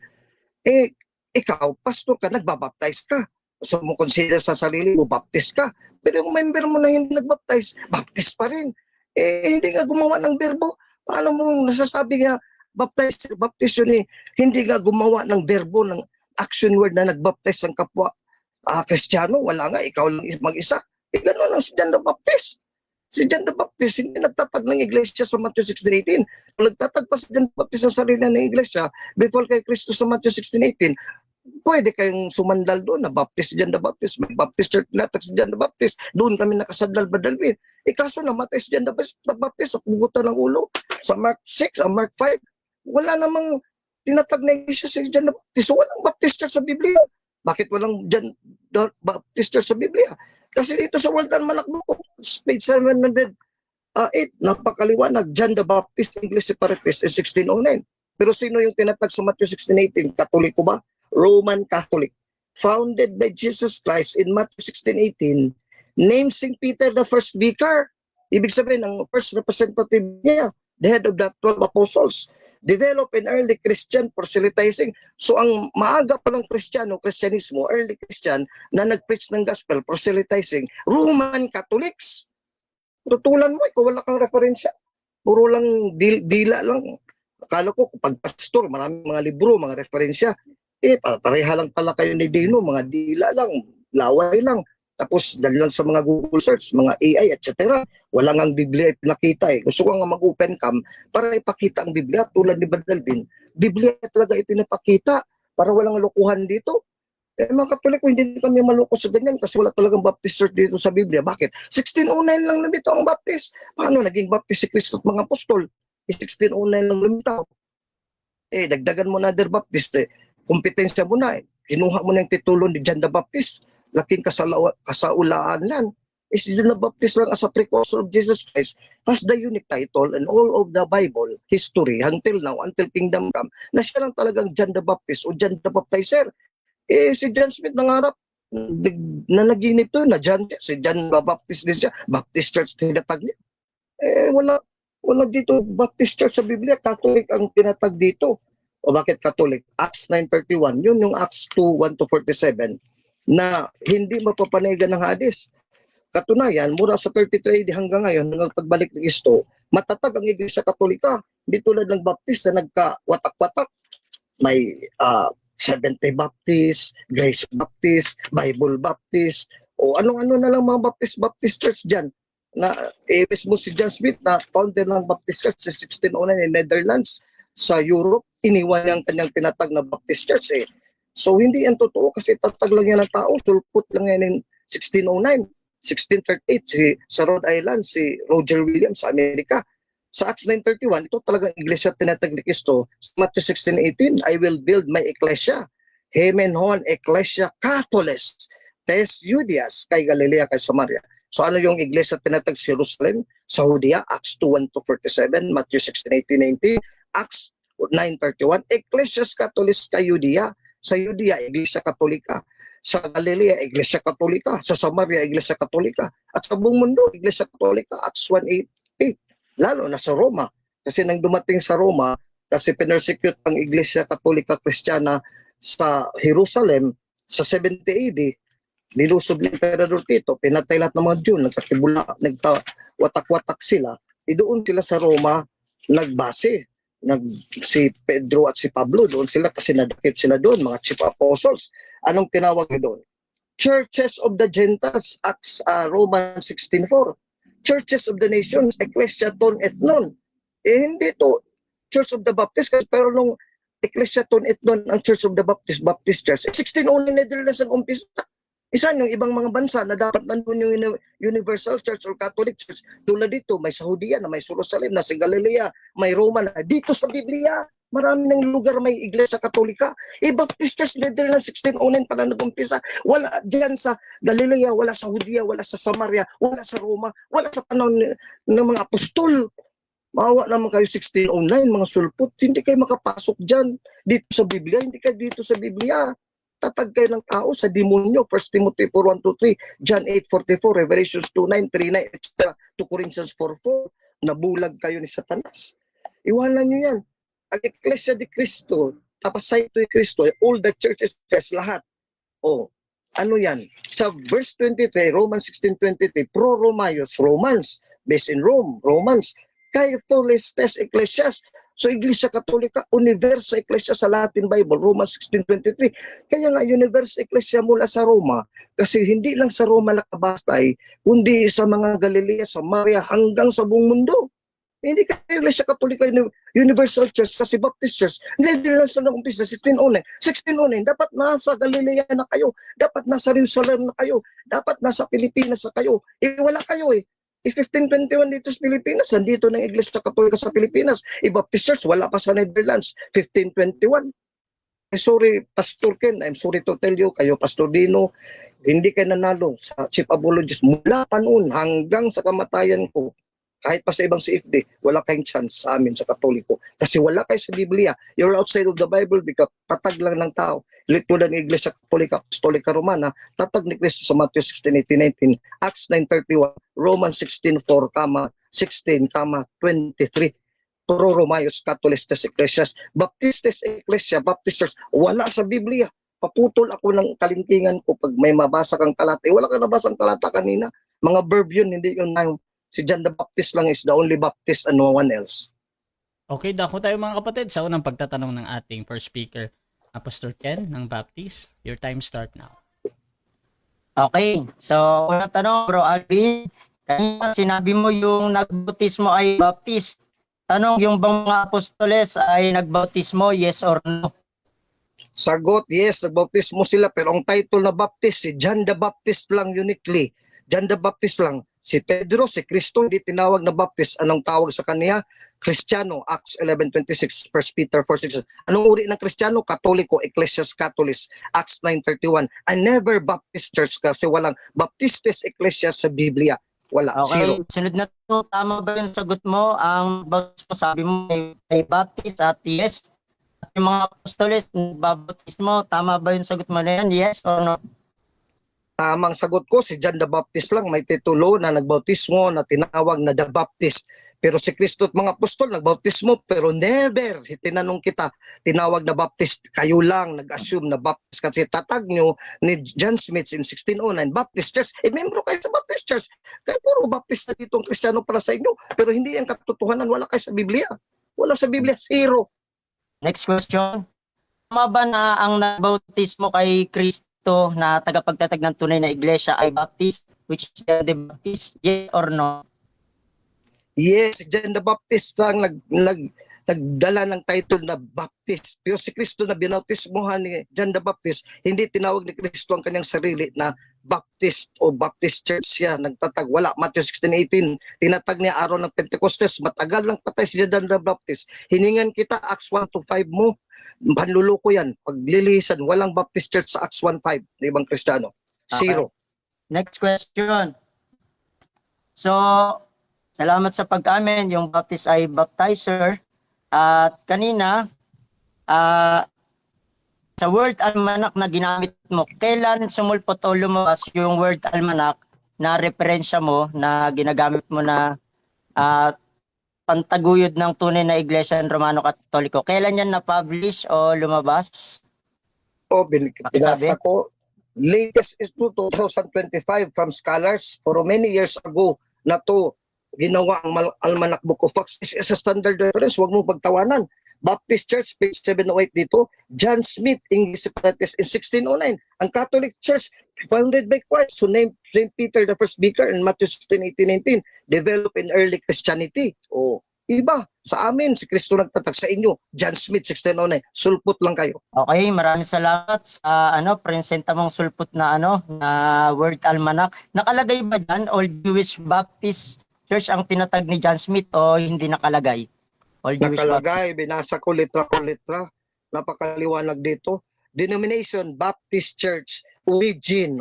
Ikaw, pastor ka, nagbabaptize ka. So mo consider sa sarili mo, baptist ka. Pero yung member mo na hindi nagbaptize, baptist pa rin. Hindi nga gumawa ng verbo. Paano mo nasasabi nga, baptist yun hindi nga gumawa ng verbo, ng action word na nagbaptize ang kapwa Kristiyano. Wala nga, ikaw lang mag-isa. Gano'n ang si John the Baptist. Si John the Baptist, hindi nagtatag ng iglesia sa Matthew 16:18. Kung nagtatag pa si John the Baptist sa sarili ng iglesia, before kay Kristo sa Matthew 16:18, pwede kayong sumandal doon na Baptist si John the Baptist, may Baptist Church natin si John the Baptist, doon kami nakasadal badalwin. Kaso namatay si John the Baptist sa pugutan ng ulo. Sa Mark 6, Mark 5, wala namang tinatag na iglesia si John the Baptist. So walang Baptist Church sa Biblia. Bakit walang John the Baptist Church sa Biblia? Kasi dito sa Waldan Manakbuko, page 700 8, napakaliwanag. John the Baptist, English separatist, is 1609. Pero sino yung tinatag sa Matthew 16:18? Katoliko ba? Roman Catholic. Founded by Jesus Christ in Matthew 16:18, named St. Peter the first vicar. Ibig sabihin, ang first representative niya, the head of the 12 apostles. Developed in early Christian proselytizing. So ang maaga pa ng Kristyanismo, early Christian, na nag-preach ng gospel, proselytizing, Roman Catholics. Tutulan mo, ikaw wala kang referensya. Puro lang dila lang. Akala ko, pag pastor, maraming mga libro, mga referensya. Pareha lang pala kayo ni Dino, mga dila lang, laway lang. Tapos, dahil lang sa mga Google search, mga AI, etc. Wala nga ang Biblia pinakita eh. Gusto ko nga mag-open cam para ipakita ang Biblia. Tulad ni Badalvin, Biblia talaga ipinapakita para walang lokohan dito. Mga Katoliko, hindi kami maloko sa ganyan kasi wala talagang Baptist church dito sa Biblia. Bakit? 1609 lang lumitaw ang Baptist. Paano naging Baptist si Cristo at mga apostol? 1609 lang lumitaw. Dagdagan mo na other Baptist kompetensya mo na Kinuha mo na yung titulo ni John the Baptist. Laking kasaulaan yan. Si John the Baptist lang as a precursor of Jesus Christ has the unique title and all of the Bible history until now, until Kingdom Come, na siya lang talagang John the Baptist o John the Baptizer. Si John Smith nangarap na naginip to na John, si John Baptist din siya, Baptist Church tinatag niya. Wala dito Baptist Church sa Biblia, Catholic ang tinatag dito. O bakit Catholic? Acts 9:31, yun yung Acts 2:1-47 na hindi mapapanigan ng hadis. Katunayan, mula sa 33 AD hanggang ngayon, hanggang pagbalik ng Kristo, matatag ang Iglesia Katolika. Hindi tulad ng Baptist na nagka-watak-watak. May Seventh-day Baptist, Grace Baptist, Bible Baptist, o anong-ano na lang mga Baptist Church dyan. Na mismo si John Smith na founder ng Baptist Church sa 1609 in Netherlands, sa Europe, iniwan niya ang kanyang tinatag na Baptist Church So hindi yan totoo kasi tatag lang yan ng tao, sulput lang yan in 1609, 1638 sa Rhode Island, si Roger Williams sa Amerika. Sa Acts 9:31, ito talagang iglesia tinatag ni Cristo. Sa Matthew 16:18, I will build my ecclesia. Hemen hon ecclesia Catholis, tes Judeas, kay Galilea, kay Samaria. So ano yung iglesia tinatag sa Jerusalem, sa Judea, Acts 2:1-47, Matthew 16:18-19, Acts 9:31, Ecclesias Catholis kay Judea. Sa Judea, Iglesia Katolika. Sa Galilea, Iglesia Katolika. Sa Samaria, Iglesia Katolika. At sa buong mundo, Iglesia Katolika. Acts 1:8. Lalo na sa Roma. Kasi nang dumating sa Roma, kasi pinersecute ang Iglesia Katolika Kristiyana sa Jerusalem sa 70 AD, nilusob ni Emperador Tito, pinatay lahat ng mga Jew, nagkawatak-watak sila. Doon sila sa Roma nagbase. Si Pedro at si Pablo doon sila kasi nadakip sila doon, mga chief apostles. Anong tinawag doon? Churches of the Gentiles, Acts Romans 16:4. Churches of the nations, Ecclesia ton et non. Hindi to Church of the Baptist kasi pero nung Ecclesia ton et non ang Church of the Baptist Church. 1609 Netherlands ang umpisa. Isa yung ibang mga bansa na dapat nandun yung Universal Church or Catholic Church. Tulad dito, may sa Judea na may Jerusalem na sa Galilea, may Roma na. Dito sa Biblia, marami ng lugar may Iglesia Katolika. Baptist Church Netherlands 1609 pala nag-umpisa. Wala dyan sa Galilea, wala sa Judea, wala sa Samaria, wala sa Roma, wala sa panahon ng mga apostol. Maawa naman kayo 1609, mga sulput. Hindi kayo makapasok dyan. Dito sa Biblia, hindi kayo dito sa Biblia. Tatag kayo ng tao sa demonyo. 1 Timothy 4:1-3, John 8:44, Revelations 2:9, 3:9, etc. 2 Corinthians 4:4, nabulag kayo ni Satanas. Iwanan nyo yan. Ang Ecclesia de Cristo, tapasay to Cristo, all the churches, lahat. Ano yan? Sa verse 23, Romans 16:23, pro-Romayos, Romans, based in Rome, Romans, Catholics tes Ecclesias. So Iglesia Katolika, Universa Ecclesia sa Latin Bible, Romans 16:23. Kaya nga Universa Ecclesia mula sa Roma, kasi hindi lang sa Roma nakabastay, kundi sa mga Galilea, Samaria, hanggang sa buong mundo. Hindi kayo Iglesia Katolika Universal Church kasi Baptist Church. Hindi lang sa nag-umpisa, 1609. 1609, dapat nasa Galilea na kayo, dapat nasa Jerusalem na kayo, dapat nasa Pilipinas na kayo. Wala kayo 1521 dito sa Pilipinas, nandito ng Iglesia Katolika sa Pilipinas. Baptist Church, wala pa sa Netherlands, 1521. Sorry, Pastor Ken, I'm sorry to tell you, kayo, Pastor Dino, hindi kayo nanalo sa chief apologist mula pa noon hanggang sa kamatayan ko. kahit pa sa ibang CFD, wala kayong chance sa amin sa Katoliko. Kasi wala kayo sa Biblia. You're outside of the Bible because tatag lang ng tao. Litudan ng Iglesia Katolika, Apostolika Romana, tatag ni Cristo sa Matthew 16:18-19, Acts 9:31, Romans 16:4, 16, 23. Puro Romayos, Catholistes, Ecclesias, Baptistes, Ecclesia, Baptist Church, wala sa Biblia. Paputol ako ng kalingkingan ko pag may mabasa kang talata. Wala ka nabasang talata kanina. Mga verb yun, hindi yun na si John the Baptist lang is the only Baptist and no one else. Okay, dako tayo mga kapatid sa unang pagtatanong ng ating first speaker, Pastor Ken ng Baptist. Your time start now. Okay, so unang tanong, Bro Alvin, kanina sinabi mo yung nagbautismo ay Baptist. Tanong, yung bang mga apostoles ay nagbautismo, yes or no? Sagot, yes, nagbautismo sila, pero ang title na Baptist, si John the Baptist lang uniquely. John the Baptist lang. Si Pedro, si Cristo, hindi tinawag na Baptist. Anong tawag sa kanya? Kristiyano, Acts 11:26, 1 Peter 4:6. Anong uri ng Kristiyano? Katoliko, Ecclesias Catholis, Acts 9:31. I never Baptist church kasi walang Baptistes Ecclesias sa Biblia. Wala, Okay, zero. sunod na to, tama ba yung sagot mo? Ang bautismo, sabi mo ay Baptist at yes. At yung mga apostoles, nagbabautismo, tama ba yung sagot mo na yan? Yes or no? Tamang sagot ko, si John the Baptist lang may titulo na nagbautismo na tinawag na the Baptist. Pero si Kristo at mga apostol nagbautismo pero never, tinanong kita, tinawag na Baptist. Kayo lang nag-assume na Baptist kasi tatag nyo ni John Smith in 1609, Baptist Church. Membro kayo sa Baptist Church. Kaya puro Baptist na dito ang Kristiyano para sa inyo. Pero hindi ang katotohanan, wala kayo sa Biblia. Wala sa Biblia, zero. Next question. Tama ba na ang nagbautismo kay Kristo na tagapagtatag ng tunay na iglesia ay Baptist, which is John the Baptist? Yes or no? Yes, si John the Baptist lang nagdala ng title na Baptist. Pero si Kristo na binautismohan ni John the Baptist, hindi tinawag ni Kristo ang kanyang sarili na Baptist o Baptist Church siya. Nagtatag, wala. Matthew 16:18, tinatag niya araw ng Pentecostes. Matagal lang patay si John the Baptist. Hiningan kita, Acts 1-5 mo, panluloko yan. Paglilisan, walang Baptist Church sa Acts 1:5 na ibang Kristiyano. Zero. Next question. So, salamat sa pag-amen. Yung Baptist ay baptizer. At kanina, sa word almanac na ginamit mo, kailan sumulpot o lumabas yung word almanac na referensya mo na ginagamit mo na pantaguyod ng tunay na Iglesia Romano Katoliko? Kailan yan na-publish o lumabas? O, binasa ko. Latest is 2025 from scholars. For many years ago na to ginawa ang Almanac Book of Acts. This is a standard reference. Huwag mo pagtawanan. Baptist Church, page 708 dito. John Smith, English Separatist in 1609. Ang Catholic Church, founded by Christ, who named St. Peter the first speaker in Matthew 16:18-19, developed in early Christianity. O, iba. Sa amin, si Kristo nagtatag. Sa inyo, John Smith, 1609. Sulpot lang kayo. Okay, maraming salamat sa presenta mong sulpot na na word almanac. Nakalagay ba dyan Old Jewish Baptist Church ang tinatag ni John Smith o hindi nakalagay? Old Jewish Nakalagay, Baptist. binasa ko letra por letra. Napakaliwanag dito. Denomination, Baptist Church, origin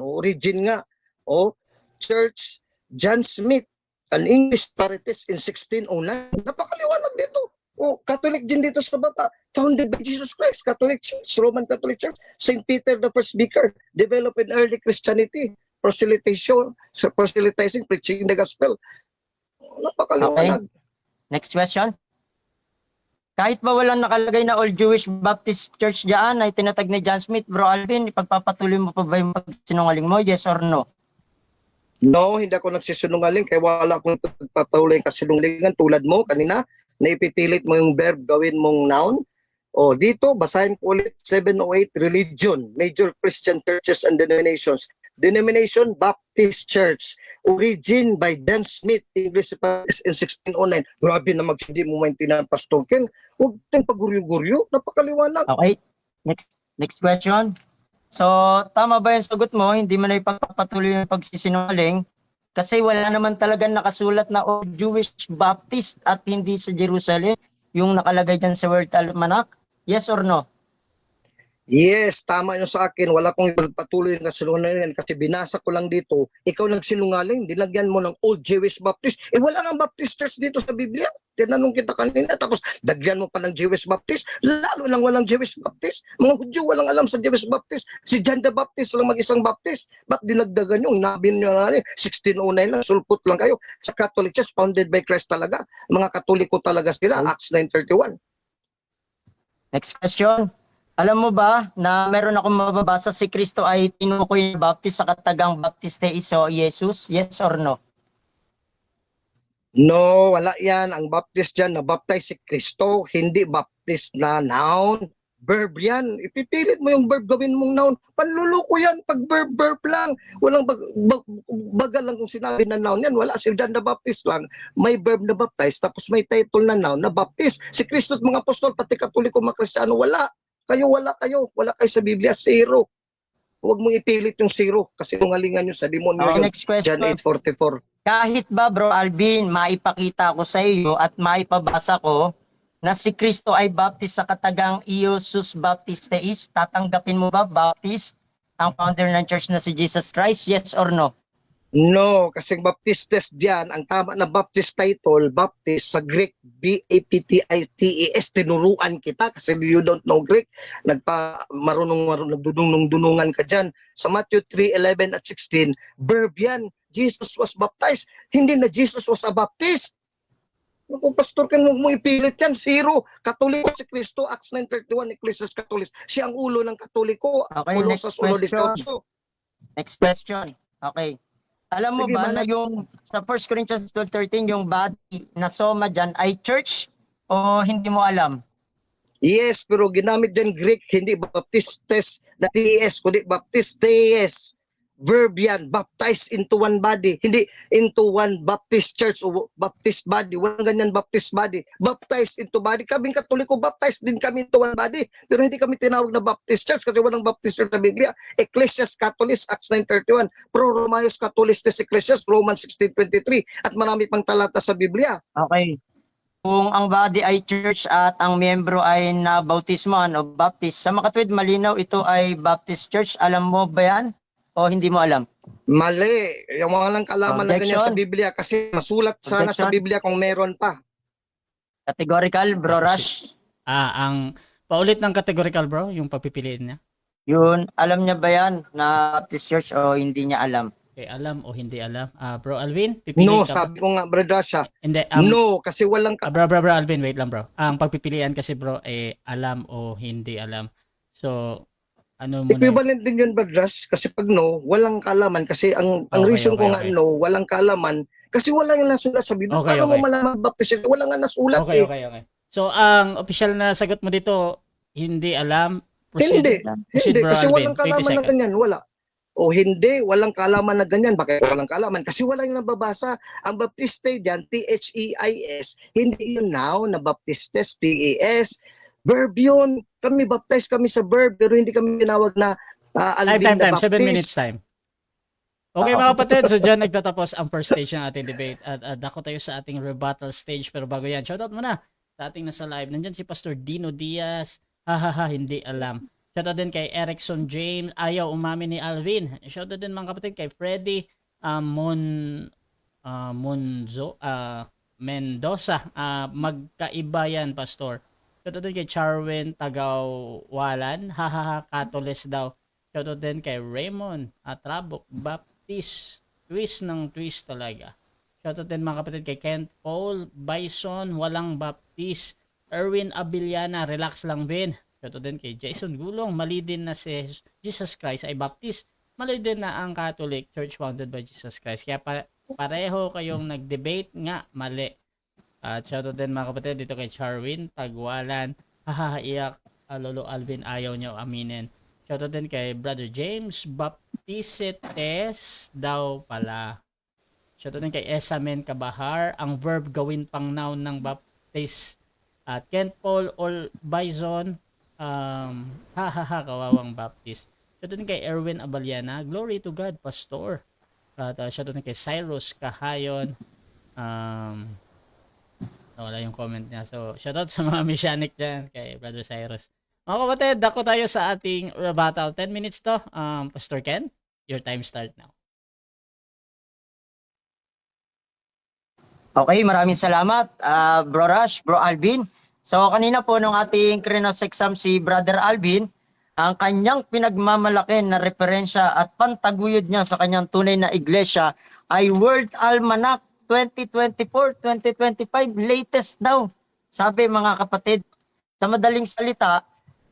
nga. O, Church, John Smith, an English Separatist in 1609. Napakaliwanag dito. O, Catholic din dito sa baba. Founded by Jesus Christ, Catholic Church, Roman Catholic Church. St. Peter the first speaker, developed in early Christianity. Proselytizing, preaching the gospel. Napakaliwanag. Okay. Next question. Kahit ba walang nakalagay na Old Jewish Baptist Church diyan ay tinatag ni John Smith, Bro Alvin, ipagpapatuloy mo pa ba yung pagsinungaling mo? Yes or no? No, hindi ako nagsisinungaling kaya wala akong pagpapatuloy ng kasinungalingan tulad mo kanina na ipipilit mo yung verb gawin mong noun. O dito, basahin ko ulit 708, religion, major Christian churches and denominations. Denomination, Baptist Church. Origin by Dan Smith, English Separatist in 1609. Grabe na hindi mo maintindihan, Pastor Ken. Huwag tayong paguryo-guryo. Napakaliwanag. Okay. Next question. So, tama ba yung sagot mo? Hindi mo na ipagpapatuloy yung pagsisinungaling kasi wala naman talaga nakasulat na Old Jewish Baptist at hindi sa Jerusalem yung nakalagay dyan sa word almanac. Yes or no? Yes, tama yun sa akin. Wala kong ipagpatuloy ng kasinungalingan kasi binasa ko lang dito. Ikaw nagsinungaling, dinagyan mo ng Old Jewish Baptist. Wala nga Baptist church dito sa Biblia. Tinanong kita kanina, tapos dagyan mo pa ng Jewish Baptist. Lalo nang walang Jewish Baptist. Mga Hudyo walang alam sa Jewish Baptist. Si John the Baptist lang mag-isang Baptist. Ba't dinagdagan yung nabin nyo na 1609 lang, sulpot lang kayo. Sa Catholic Church, founded by Christ talaga. Mga Katoliko talaga sila, Acts 9:31. Next question. Alam mo ba na meron akong mababasa si Kristo ay tinukoy na baptist sa katagang baptiste o Jesus? Yes or no? No, wala yan. Ang baptist dyan, na-baptize si Kristo, hindi baptist na noun. Verb yan. Ipipilit mo yung verb, gawin mong noun. Panluluko yan pag verb lang. Walang bagal lang kung sinabi na noun yan. Wala. Si John the Baptist lang. May verb na baptize, tapos may title na noun na baptist. Si Kristo at mga apostol, pati Katoliko, mga Kristiyano, wala. Wala kayo sa Biblia, zero. Huwag mong ipilit yung zero kasi tungalingan nyo sa demonyo Okay, yun. next question. John 8:44. Kahit ba, Bro Alvin, maipakita ko sa iyo at maipabasa ko na si Kristo ay baptist sa katagang Iosus Baptisteis, tatanggapin mo ba baptist ang founder ng church na si Jesus Christ? Yes or no? No, kasi baptistes diyan, ang tama na baptist title, baptist sa Greek, B-A-P-T-I-T-E-S, tinuruan kita kasi you don't know Greek, nagdudunong-dunungan ka dyan. Sa Matthew 3:11 at 16, verb yan, Jesus was baptized, hindi na Jesus was a baptist. Kung pastor ka, mo ipilit yan, zero. Katoliko si Kristo, Acts 9:31, Ecclesiastes Catholic. Siya ang ulo ng Katoliko, Okay, Colossus next question. 1:18. Next question. Okay. Alam mo Sige, ba na Manat. yung sa 1 Corinthians 12:13 yung body na soma dyan ay church o hindi mo alam? Yes, pero ginamit din Greek, hindi baptistes na TES, kundi baptistes. Verb yan, baptize into one body, hindi into one Baptist church o Baptist body. Walang ganyan Baptist body. Baptize into body. Kaming Katoliko, baptize din kami into one body. Pero hindi kami tinawag na Baptist church kasi walang Baptist church sa Biblia. Ecclesiastes Catholic, Acts 9:31. Pro Romaeus Catholicus Ecclesiastes, Romans 16:23. At marami pang talata sa Biblia. Okay. Kung ang body ay church at ang miyembro ay nabautismohan o baptist, sa makatwid malinaw ito ay Baptist Church. Alam mo ba yan? O hindi mo alam? Mali. Yung mga lang kalaman na ganyan sa Objection. Biblia kasi masulat sana sa Objection. Biblia kung meron pa. Categorical, Bro Tapos, Rush. Ang paulit ng categorical bro, yung pagpipiliin niya. Yun, alam niya ba yan na Baptist Church o hindi niya alam? Okay, alam o hindi alam. Bro Alvin, pipili No, ka ba? sabi ko nga, Brother Rasha. Hindi, No, kasi walang bro Alvin, wait lang bro. Ang pagpipilian kasi bro, alam o hindi alam. So, ano mo na? equivalent din yun, Brother Rash. Kasi pag no, walang kaalaman. Kasi ang Okay, reason ko okay, nga okay. no, walang kaalaman. Kasi wala nga nasulat sa Biblia. Okay, Paano okay. mo malaman baptism? Wala nga nasulat Okay, eh. okay. So, ang official na sagot mo dito, hindi alam. Hindi, Proceed, hindi. bro Kasi Alvin. walang 20 kaalaman na seconds. ganyan. Wala. O hindi, walang kaalaman na ganyan. Bakit walang kaalaman? Kasi wala yung nababasa. Ang baptiste dyan, T-H-E-I-S, hindi yun now na baptistes, T-E-S. Verb yun. Kami baptize kami sa verb, pero hindi kami tinawag na Alvin Time. na 7 Baptist. minutes time. Okay mga kapatid, so dyan nagtatapos ang first stage ng ating debate at dako tayo sa ating rebuttal stage. Pero bago yan, shoutout muna sa ating nasa live. Nandyan si Pastor Dino Diaz, hindi alam. Shoutout din kay Erickson James, ayaw umamin ni Alvin. Shoutout din mga kapatid kay Freddy Mendoza, magkaiba yan Pastor. Shoutout din kay Charwin Tagawalan, Katoles daw. Shoutout din kay Raymond Atrabok, Baptist, twist ng twist talaga. Shoutout din mga kapatid kay Kent Paul, Bison, walang Baptist, Erwin Abiliana, relax lang din. Shoutout din kay Jason Gulong, mali din na si Jesus Christ ay Baptist, mali din na ang Catholic Church founded by Jesus Christ. Kaya pareho kayong nag-debate nga, mali. At shoutout din mga kapatid dito kay Charwin Tagwalan, iyak, Lolo Alvin ayaw niya aminin. Shoutout din kay Brother James Baptisetes daw pala. Shoutout din kay Esamen Kabahar, ang verb gawin pang noun ng baptist. At Kent Paul or Bison, kawawang Baptist. Shoutout din kay Erwin Abaliana, glory to God, Pastor. At shoutout din kay Cyrus Kahayon, wala yung comment niya. So, shoutout sa mga messianic dyan kay Brother Cyrus. Mga kapatid, dako tayo sa ating rebuttal. 10 minutes to. Pastor Ken, your time start now. Okay, maraming salamat, Bro Rush, Bro Alvin. So kanina po nung ating Krinos exam si Brother Alvin, ang kanyang pinagmamalaki na referensya at pantaguyod niya sa kanyang tunay na iglesia ay World Almanac 2024-2025, latest daw. Sabi mga kapatid, sa madaling salita,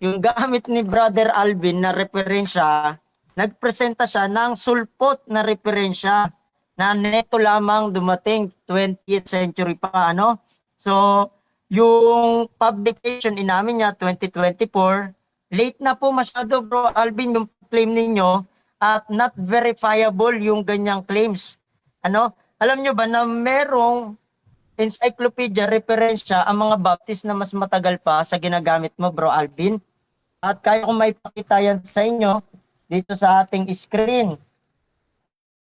yung gamit ni Brother Alvin na referensya, nagpresenta siya ng sulpot na referensya na neto lamang dumating 20th century pa, ano? So, yung publication inamin niya 2024, late na po masyado, Bro Alvin, yung claim ninyo at not verifiable yung ganyang claims. Ano? Alam nyo ba na merong encyclopedia referensya ang mga Baptist na mas matagal pa sa ginagamit mo, Bro Alvin? At kaya kong maipakita yan sa inyo dito sa ating screen.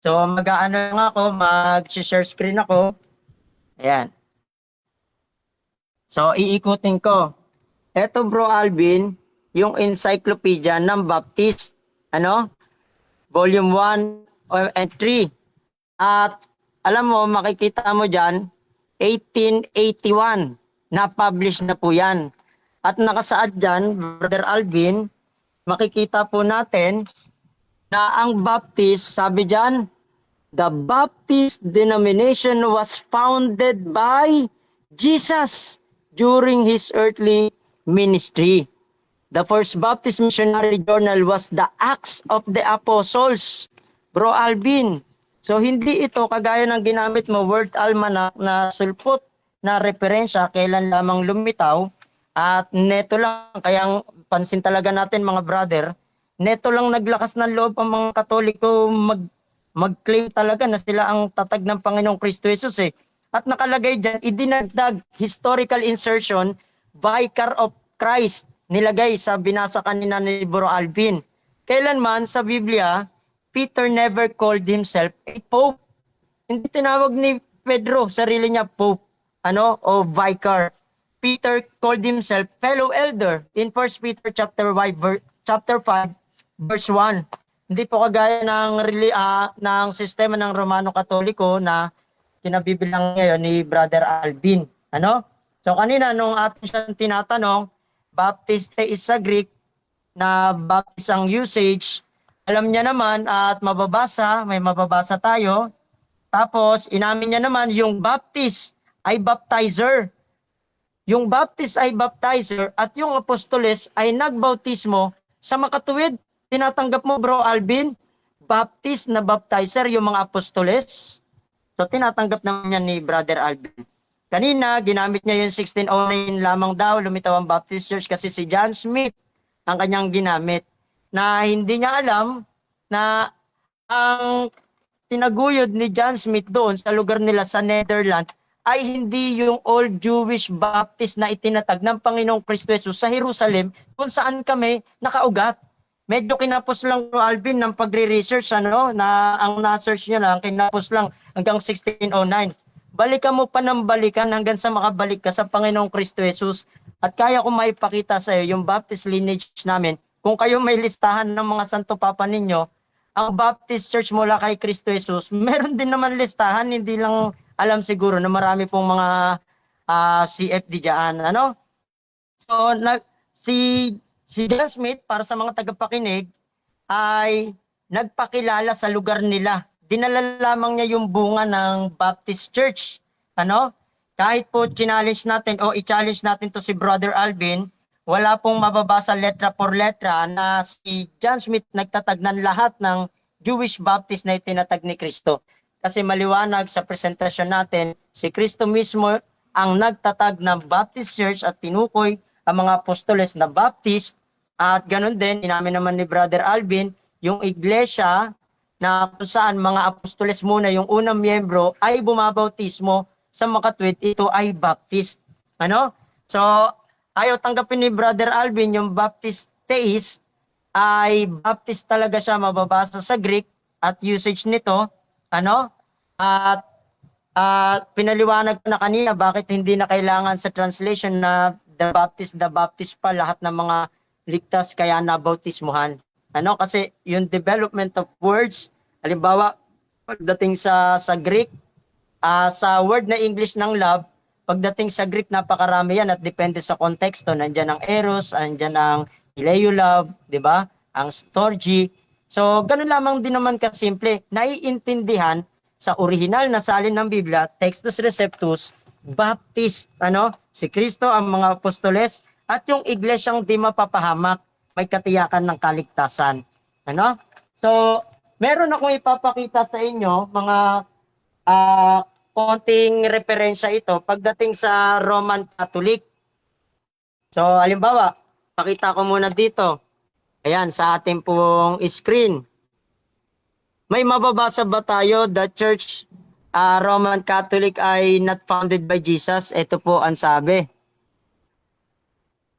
So mag-aano nga ako, mag-share screen ako. Ayan. So iikutin ko. Ito Bro Alvin, yung encyclopedia ng Baptist, ano? Volume 1 and 3. At alam mo, makikita mo dyan, 1881, na-publish na po yan. At nakasaad dyan, Brother Alvin, makikita po natin na ang Baptist, sabi dyan, the Baptist denomination was founded by Jesus during his earthly ministry. The first Baptist missionary journal was the Acts of the Apostles. Bro Alvin, so hindi ito kagaya ng ginamit mo, World Almanac na sulpot na referensya, kailan lamang lumitaw, at neto lang, kaya pansin talaga natin mga brother, neto lang naglakas ng loob ang mga Katoliko mag-claim talaga na sila ang tatag ng Panginoong Kristo Jesus eh. At nakalagay dyan, idinagdag historical insertion, Vicar of Christ, nilagay sa binasa kanina ni Bro Alvin. Kailanman sa Biblia, Peter never called himself a pope. Hindi tinawag ni Pedro sarili niya pope, ano, o vicar. Peter called himself fellow elder in 1 Peter chapter 5 verse 1. Hindi po kagaya ng sistema ng Romano Katoliko na kinabibilang ngayon ni Brother Alvin. Ano? So kanina nung atin siyang tinatanong, Baptiste is sa Greek, na Baptist ang usage, alam niya naman at may mababasa tayo. Tapos inamin niya naman yung Baptist ay baptizer. Yung Baptist ay baptizer at yung Apostoles ay nagbautismo sa makatuwid. Tinatanggap mo Bro Alvin? Baptist na baptizer yung mga Apostoles. So tinatanggap naman yan ni Brother Alvin. Kanina ginamit niya yung 1609 lamang daw lumitaw ang Baptist Church kasi si John Smith ang kanyang ginamit. Na hindi niya alam na ang tinaguyod ni John Smith doon sa lugar nila sa Netherlands ay hindi yung Old Jewish Baptist na itinatag ng Panginoong Kristo Jesus sa Jerusalem kung saan kami nakaugat. Medyo kinapos lang Bro Alvin ng pagre-research na ang na-search niya lang kinapos lang hanggang 1609. Balikan mo pa ng balikan hanggang sa makabalik ka sa Panginoong Kristo Jesus. At kaya ko maipakita sa iyo yung Baptist lineage namin. Kung kayo may listahan ng mga santo papa ninyo, ang Baptist Church mula kay Kristo Jesus, meron din naman listahan, hindi lang alam siguro na marami pong mga CFD dyan. Ano? So, si John Smith, para sa mga tagapakinig, ay nagpakilala sa lugar nila. Dinala lamang niya yung bunga ng Baptist Church. Ano? Kahit po challenge natin o i-challenge natin to si Brother Alvin, wala pong mababasa letra por letra na si John Smith nagtatag ng lahat ng Jewish Baptist na itinatag ni Kristo. Kasi maliwanag sa presentasyon natin, si Kristo mismo ang nagtatag ng Baptist Church at tinukoy ang mga apostoles na Baptist. At ganun din, inamin naman ni Brother Alvin, yung iglesia na kung saan mga apostoles muna, yung unang miyembro ay bumabautismo sa makatwid, ito ay Baptist. Ano? So, ayaw tanggapin ni Brother Alvin yung Baptist theist, ay Baptist talaga siya, mababasa sa Greek at usage nito, ano? At pinaliwanag ko na kanina bakit hindi na kailangan sa translation na the Baptist pa lahat ng mga ligtas kaya nabautismuhan. Ano? Kasi yung development of words, halimbawa, pagdating sa Greek, sa word na English ng love, pagdating sa Greek, napakarami yan at depende sa konteksto. Nandyan ang eros, nandyan ang phileo love, di ba? Ang storge. So, ganun lamang din naman kasimple. Naiintindihan sa original na salin ng Biblia, Textus Receptus, Baptist, si Kristo, ang mga apostoles, at yung iglesyang di mapapahamak, may katiyakan ng kaligtasan. So, meron akong ipapakita sa inyo, mga konting referensya ito pagdating sa Roman Catholic. So, halimbawa, pakita ko muna dito. Ayan, sa ating pong screen. May mababasa ba tayo, the Church Roman Catholic ay not founded by Jesus? Ito po ang sabi.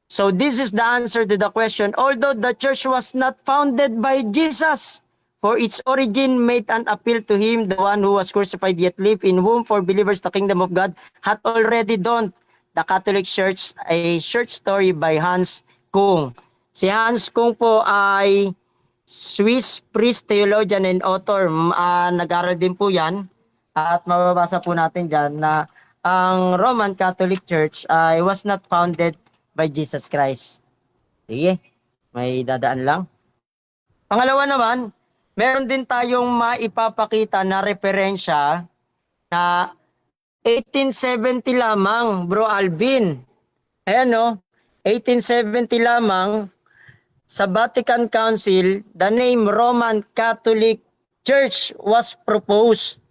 So, this is the answer to the question. Although the Church was not founded by Jesus, for its origin made an appeal to him, the one who was crucified yet lived, in whom for believers the kingdom of God hath already dawned. The Catholic Church, a short story by Hans Kung. Si Hans Kung po ay Swiss priest, theologian, and author. Nag-aral din po yan. At mababasa po natin dyan na ang Roman Catholic Church was not founded by Jesus Christ. Sige, may dadaan lang. Pangalawa naman, meron din tayong maipapakita na referensya na 1870 lamang, Bro Alvin. Ayan 1870 lamang sa Vatican Council, the name Roman Catholic Church was proposed,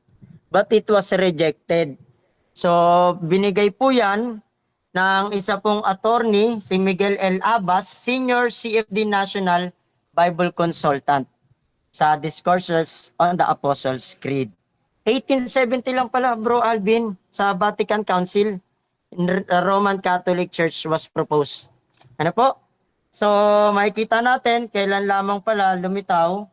but it was rejected. So, binigay po yan ng isa pong attorney, si Miguel L. Abbas, Senior CFD National Bible Consultant, sa Discourses on the Apostles' Creed. 1870 lang pala, Bro Alvin, sa Vatican Council, Roman Catholic Church was proposed. Ano po? So, makikita natin, kailan lamang pala lumitaw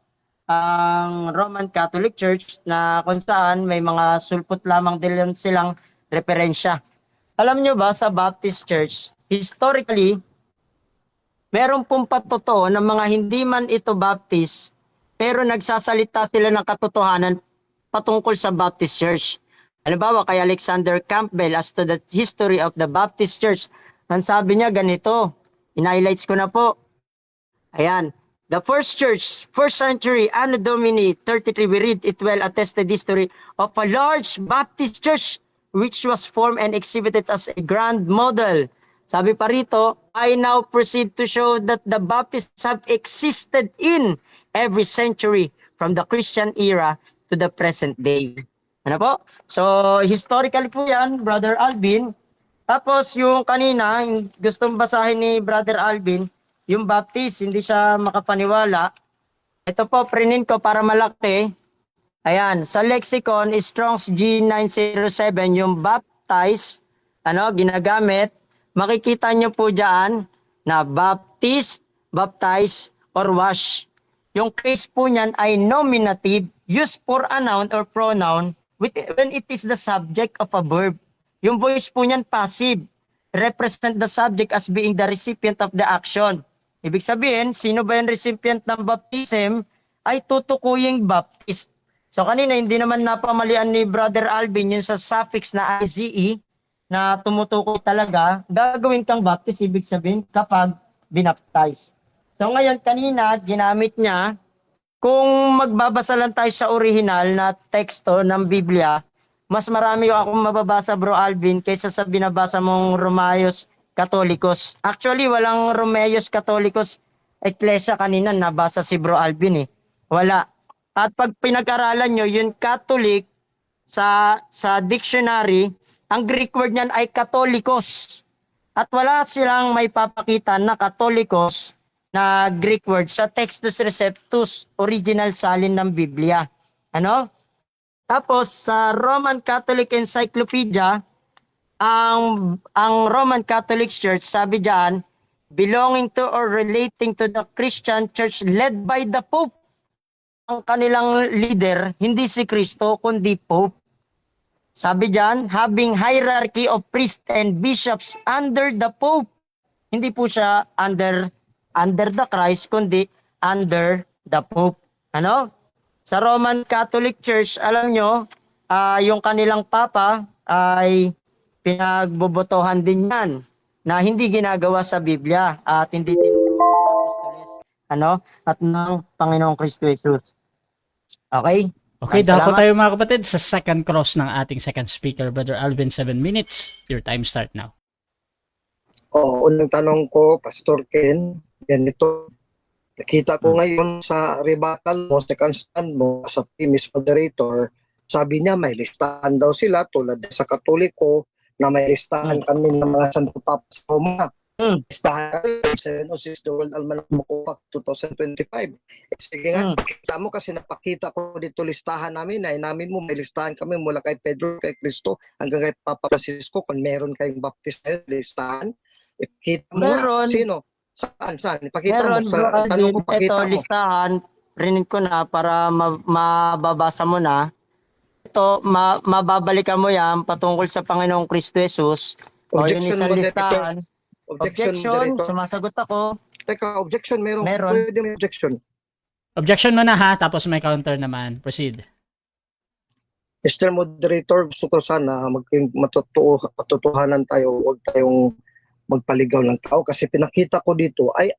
ang Roman Catholic Church na kung saan may mga sulpot lamang din silang referensya. Alam nyo ba, sa Baptist Church, historically, meron pong patotoo ng mga hindi man ito Baptist, pero nagsasalita sila ng katotohanan patungkol sa Baptist Church. Halimbawa, kay Alexander Campbell, as to the history of the Baptist Church, ang sabi niya ganito, in-highlights ko na po. Ayan, the first church, first century, Anno Domini 33, we read it well attested history of a large Baptist church which was formed and exhibited as a grand model. Sabi pa rito, I now proceed to show that the Baptists have existed in every century from the Christian era to the present day. Ano po? So, historically po yan, Brother Alvin. Tapos, yung kanina, gustong basahin ni Brother Alvin, yung Baptist, hindi siya makapaniwala. Ito po, prinin ko para malaki. Ayan, sa lexicon, Strong's G907, yung baptized, ginagamit, makikita nyo po dyan na Baptist, baptize, or wash. Yung case po niyan ay nominative, used for a noun or pronoun when it is the subject of a verb. Yung voice po niyan passive, represent the subject as being the recipient of the action. Ibig sabihin, sino ba yung recipient ng baptism ay tutukuying Baptist. So kanina hindi naman napamalian ni Brother Alvin yung sa suffix na IZE na tumutukoy talaga, gagawin kang Baptist, ibig sabihin kapag binaptize. So ngayon kanina ginamit niya, kung magbabasa lang tayo sa original na teksto ng Biblia, mas marami akong mababasa, Bro Alvin, kaysa sa binabasa mong Romaeus Catholicos. Actually, walang Romaeus Catholicos Ecclesia kanina, nabasa si Bro Alvin Wala. At pag pinag-aralan nyo, yung Catholic sa dictionary, ang Greek word niyan ay Catholicos. At wala silang may papakita na Catholicos na Greek word sa Textus Receptus, original salin ng Biblia. Tapos sa Roman Catholic Encyclopedia, ang Roman Catholic Church, sabi diyan, belonging to or relating to the Christian Church led by the Pope. Ang kanilang leader, hindi si Kristo, kundi Pope. Sabi diyan, having hierarchy of priests and bishops under the Pope. Hindi po siya under under the Christ, kundi under the Pope. Ano? Sa Roman Catholic Church, alam nyo, yung kanilang Papa ay pinagbobotohan din yan na hindi ginagawa sa Biblia at hindi tinuro ng Apostoles, at ng Panginoong Kristo Jesus. Okay? Okay, Maraming dako salamat. tayo mga kapatid sa second cross ng ating second speaker, Brother Alvin, 7 minutes. Your time start now. Unang tanong ko, Pastor Ken, ganito. Nakita ko ngayon sa rebuttal mo, second stand mo, sa premise moderator, sabi niya may listahan daw sila tulad sa Katoliko na may listahan kami ng mga Santo Papa sa Roma. Listahan kami, 706 The World Almanac Mokupak 2025. Sige nga, kita mo kasi napakita ko dito listahan namin, na namin mo may listahan kami mula kay Pedro, kay Cristo, hanggang kay Papa Francisco. Kung meron kayong baptist na listahan, ipakita mo Meron. sino. Saan? Ipakita Meron, mo. bro, Sa tanong ko, Alvin, ito pakita mo. listahan, print ko na para mababasa mo na. Ito, mababalikan mo yan patungkol sa Panginoong Kristo Jesus. O yung Objection, isang moderator. listahan. Objection, Objection, moderator. sumasagot ako. Teka, objection, meron. Meron. Pwede may objection. Objection mo na ha, tapos may counter naman. Proceed. Mr. Moderator, gusto ko sana maging matotohanan tayo, huwag tayong magpaligaw ng tao kasi pinakita ko dito ay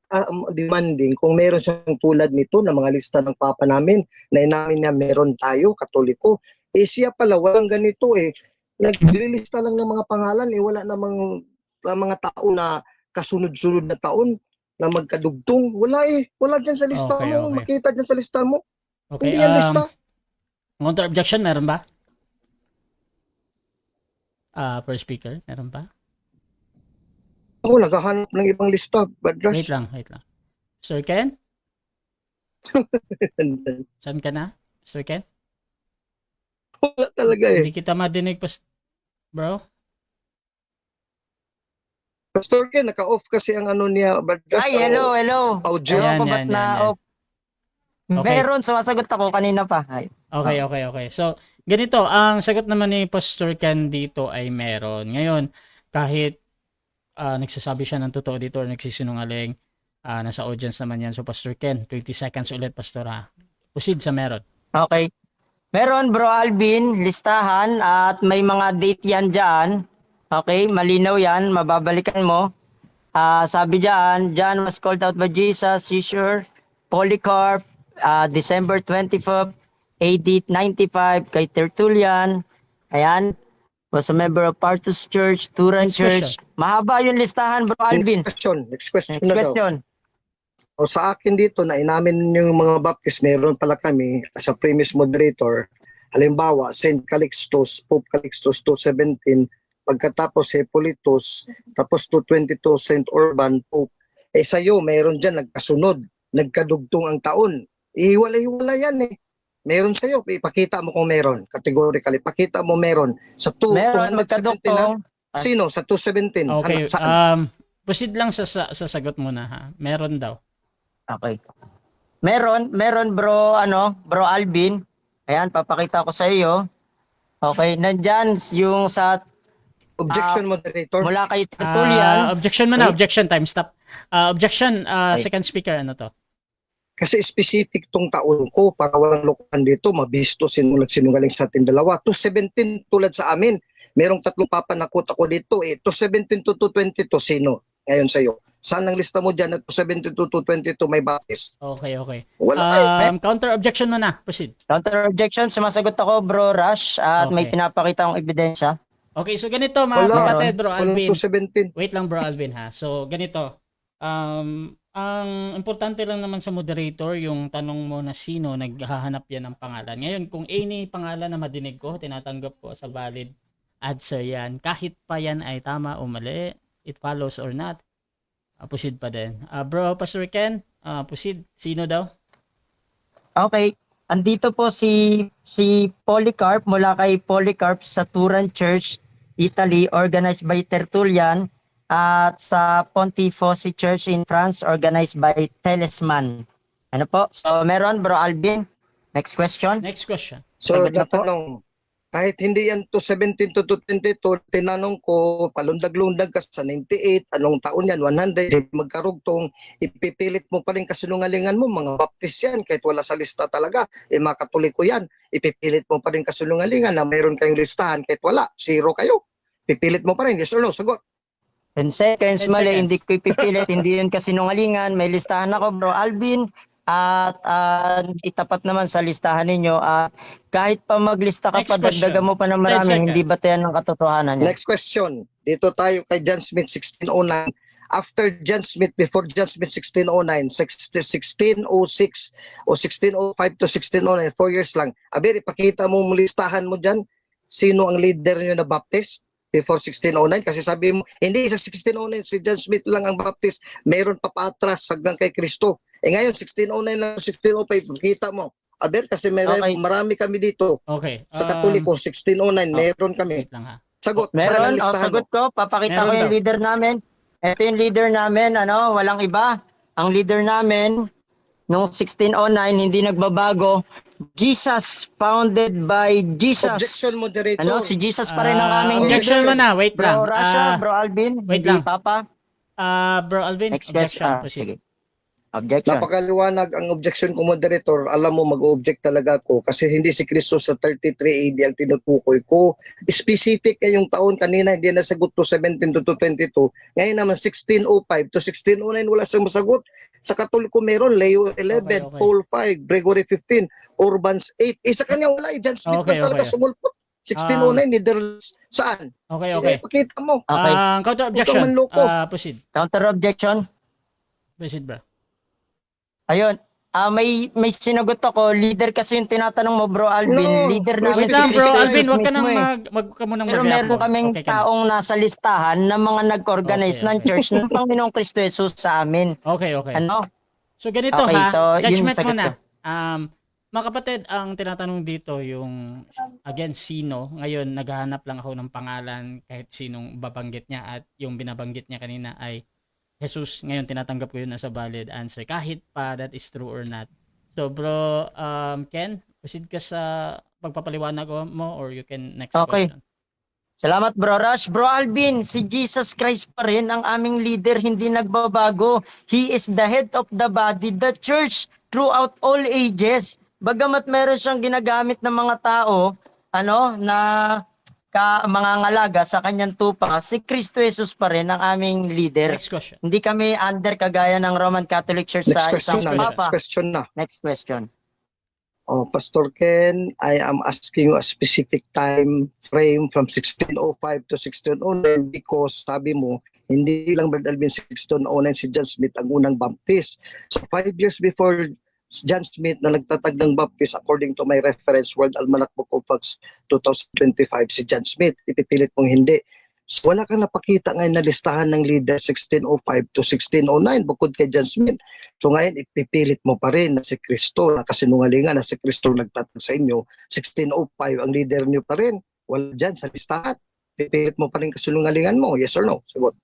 demanding kung meron siyang tulad nito na mga lista ng Papa namin na inamin na meron tayo, Katoliko. Siya pala, walang ganito eh. Naglilista lang ng mga pangalan eh, wala namang mga tao na kasunod-sunod na taon na magkadugtong. Wala eh. Wala dyan sa lista Okay, mo. okay. Makita dyan sa lista mo. Okay, Hindi yan lista. counter objection, meron ba? Per speaker, meron ba? Ako, naghahanap ng ibang lista. Badras. Wait lang. Sir Ken? Saan ka na? Sir Ken? Wala talaga eh. Hindi kita madinig, bro. Pastor Ken, naka-off kasi ang ano niya. Badras. Ay, hello. Audio. Ewan ko Yan, ba't yan, na yan. off. Okay. Meron, sumasagot ako kanina pa. Ay. Okay. So, ganito, ang sagot naman ni Pastor Ken dito ay meron. Ngayon, kahit nagsasabi siya ng totoo dito or nagsisinungaling, nasa audience naman yan. So, Pastor Ken, 20 seconds ulit, Pastor ha. Proceed sa meron. Okay. Meron, bro Alvin, listahan at may mga date yan dyan. Okay, malinaw yan, mababalikan mo. Sabi dyan, John was called out by Jesus, Caesar, Polycarp, December 25th, AD 95, kay Tertullian. Ayan, was a member of Parthus Church, Turan Next Church. Mahaba yung listahan, bro Alvin. Next question Next na daw. question. O sa akin dito na inamin yung mga baptist, meron pala kami as a premise moderator. Halimbawa, St. Calixtus, Pope Calixtus 217, pagkatapos Hippolytus, tapos 222 St. Urban, Pope. Sa'yo, meron dyan nagkasunod, nagkadugtong ang taon. Ihiwalay-hiwala yan eh. Meron sa'yo, ipakita mo kung meron. Categorically, pakita mo meron. Sa Meron, 217 na, magkadugtong. sino? Sa 217? Okay, Saan? proceed lang sa sagot muna ha. Meron daw. Okay. Meron bro Alvin. Ayan, papakita ko sa iyo. Okay, nandyan yung sa Objection, moderator. mula kay Tertullian. Objection mo na. Wait. Objection, time stop. Objection, Okay. second speaker, ano to? Kasi specific tong taon ko para walang lokohan dito, mabisto sinungaling sa ating dalawa. 217 tulad sa amin. Merong tatlong papa na quote ako dito eh. 217 to 222 sino? Ngayon sa'yo. Saan ang lista mo dyan at 217 to 222 may baptist? Okay. Wala Counter objection mo na. Proceed. Counter objection, sumasagot ako bro Rush at may Okay. pinapakita akong ebidensya. Okay, so ganito mga Wala. kapatid, bro Walang Alvin. 217. Wait lang bro Alvin ha. So ganito, ang importante lang naman sa moderator yung tanong mo na sino naghahanap yan ng pangalan. Ngayon, kung any pangalan na madinig ko, tinatanggap ko sa valid answer yan. Kahit pa yan ay tama o mali, it follows or not, proceed pa din. Bro, Pastor Ken, proceed. Sino daw? Okay. Andito po si Polycarp mula kay Polycarp sa Turan Church, Italy, organized by Tertullian, at sa Pontifoci Church in France, organized by Telesman. Ano po? So meron bro Alvin. Next question. Next question. So, Sagot na po. natanong, Kahit hindi yan to 17 to 22, tinanong ko, palundag-lundag ka sa 98, anong taon yan, 100, magkarugtong, ipipilit mo pa rin kasinungalingan mo, mga baptist yan, kahit wala sa lista talaga, mga katoliko yan, ipipilit mo pa rin kasinungalingan na mayroon kayong listahan, kahit wala, zero kayo. Pipilit mo pa rin, yes or no, sagot. 10 seconds, 10 mali, seconds. hindi ko ipipilit, hindi yun kasinungalingan, may listahan ako bro Alvin, at itapat naman sa listahan ninyo, at kahit pa maglista ka Next pa, question. dagdagan mo pa ng 10 marami, hindi seconds. batayan ng katotohanan yan. Next question, dito tayo kay John Smith 1609. After John Smith, before John Smith 1609, 1606 o 1605 to 1609, 4 years lang. Aber, ipakita mo listahan mo dyan, sino ang leader nyo na Baptist before 1609? Kasi sabi mo, hindi sa 1609 si John Smith lang ang Baptist, mayroon pa paatras hanggang kay Kristo. Ngayon, 1609 lang, 1605, kita mo. Aber, kasi Okay. marami kami dito. Okay. Sa Katoliko, 1609, meron kami. Wait lang ha. Sagot, saan ang Meron, listahan sagot mo? ko, papakita Meron ko yung daw. leader namin. Ito yung leader namin, walang iba. Ang leader namin, noong 1609, hindi nagbabago. Jesus, founded by Jesus. Objection, moderator. Si Jesus pa rin ang aming objection leader. mo na, wait lang. Bro Rasha, Bro Alvin, wait hindi lang. Papa. Bro Alvin, Next objection. question. Proceed. Sige. Objection. Napakaliwanag ang objection ko, moderator. Alam mo, mag-object talaga ako kasi hindi si Kristo sa 33 AD ang tinutukoy ko. Specific yung taon kanina, hindi nasagot to 17 to 22. Ngayon naman 1605 to 1609, wala siyang masagot. Sa Katoliko meron, Leo 11, Okay. Paul 5, Gregory 15, Urbans 8. Isa kanya wala, John Smith Okay, lang talaga okay. sumulpot. 1609, Netherlands. Saan? Okay, okay. Pakita mo. Okay. Counter objection. manloko. Proceed. Counter objection. Proceed, bro. Ayun. May sinagot ako. Leader kasi yung tinatanong mo, Bro Alvin. No. Leader Wait namin Wait si lang, bro. Kristo Alvin, Jesus wag ka nang mismo eh. wag ka munang Pero mag-react, meron bro. kaming Okay ka na. taong nasa listahan na mga nag-organize Okay, ng okay. church ng Panginoong Kristo Jesus sa amin. Okay, okay. So So ganito Okay, ha, so yun yung judgment sagot muna. ko. Mga kapatid, ang tinatanong dito yung again sino. Ngayon naghahanap lang ako ng pangalan kahit sinong babanggit niya at yung binabanggit niya kanina ay Jesus. Ngayon tinatanggap ko yun as a valid answer kahit pa that is true or not. So bro, Ken, proceed ka sa pagpapaliwanag mo or you can next Okay. question. Salamat, Bro Rush. Bro Alvin, si Jesus Christ pa rin ang aming leader, hindi nagbabago. He is the head of the body, the church, throughout all ages. Bagamat meron siyang ginagamit ng mga tao, na mga ngalaga sa kanyang tupa, si Kristo Jesus pa rin ang aming leader. Next question. Hindi kami under kagaya ng Roman Catholic Church Next sa question isang na. papa. Next question na. Next question. Oh, Pastor Ken, I am asking you a specific time frame from 1605 to 1609 because sabi mo, hindi lang Brad Alvin 1609 si John Smith ang unang Baptist. So 5 years before John Smith na nagtatag ng Baptist, according to my reference, World Almanac Book of Acts 2025, si John Smith, ipipilit mong hindi. So wala kang napakita ngayon na listahan ng leader 1605 to 1609 bukod kay John Smith. So ngayon ipipilit mo pa rin na si Kristo, na kasinungalingan na si Kristo nagtatag sa inyo, 1605 ang leader niyo pa rin. Wala dyan sa listahan. Pipilit mo pa rin kasinungalingan mo, yes or no? Sagot.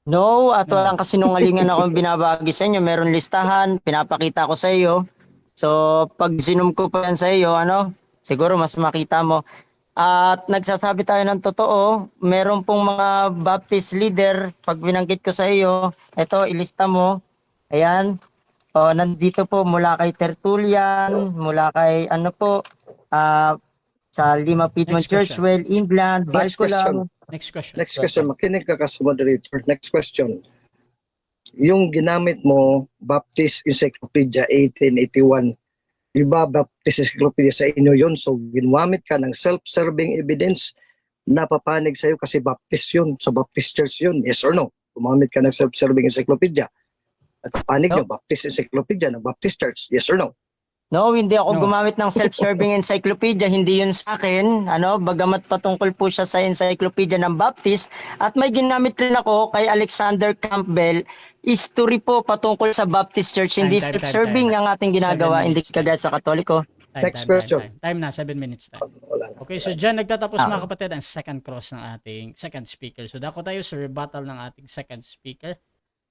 No, at walang kasinungalingan akong binabagi sa inyo. Meron listahan, pinapakita ko sa iyo. So, pag zoom ko pa yan sa iyo, siguro mas makita mo. At nagsasabi tayo ng totoo, meron pong mga Baptist leader, pag binanggit ko sa iyo, ito, ilista mo. Ayan, nandito po mula kay Tertullian, mula kay sa Lima Piedmont Next question. Churchwell, England, Next question. Balcolam. Next question. Next question, makinig ka sa moderator. Next question. Yung ginamit mo, Baptist Encyclopedia 1881, di ba Baptist Encyclopedia sa inyo yun? So, ginamit ka ng self-serving evidence na papanig sa'yo kasi Baptist yun, sa Baptist Church yun. Yes or no? Gumamit ka ng self-serving encyclopedia. At papanig nyo, Baptist Encyclopedia ng Baptist Church. Yes or no? No, hindi ako No. gumamit ng self-serving encyclopedia, hindi yun sa akin. Bagamat patungkol po siya sa encyclopedia ng Baptist, at may ginamit rin ako kay Alexander Campbell, history po patungkol sa Baptist Church, hindi Time. self-serving ang ating ginagawa, 7 hindi minutes. kagaya sa Katoliko. Next question. Time na, 7 minutes time. Wala na. Okay, so dyan nagtatapos mga kapatid ang second cross ng ating second speaker. So dako tayo sa rebuttal ng ating second speaker.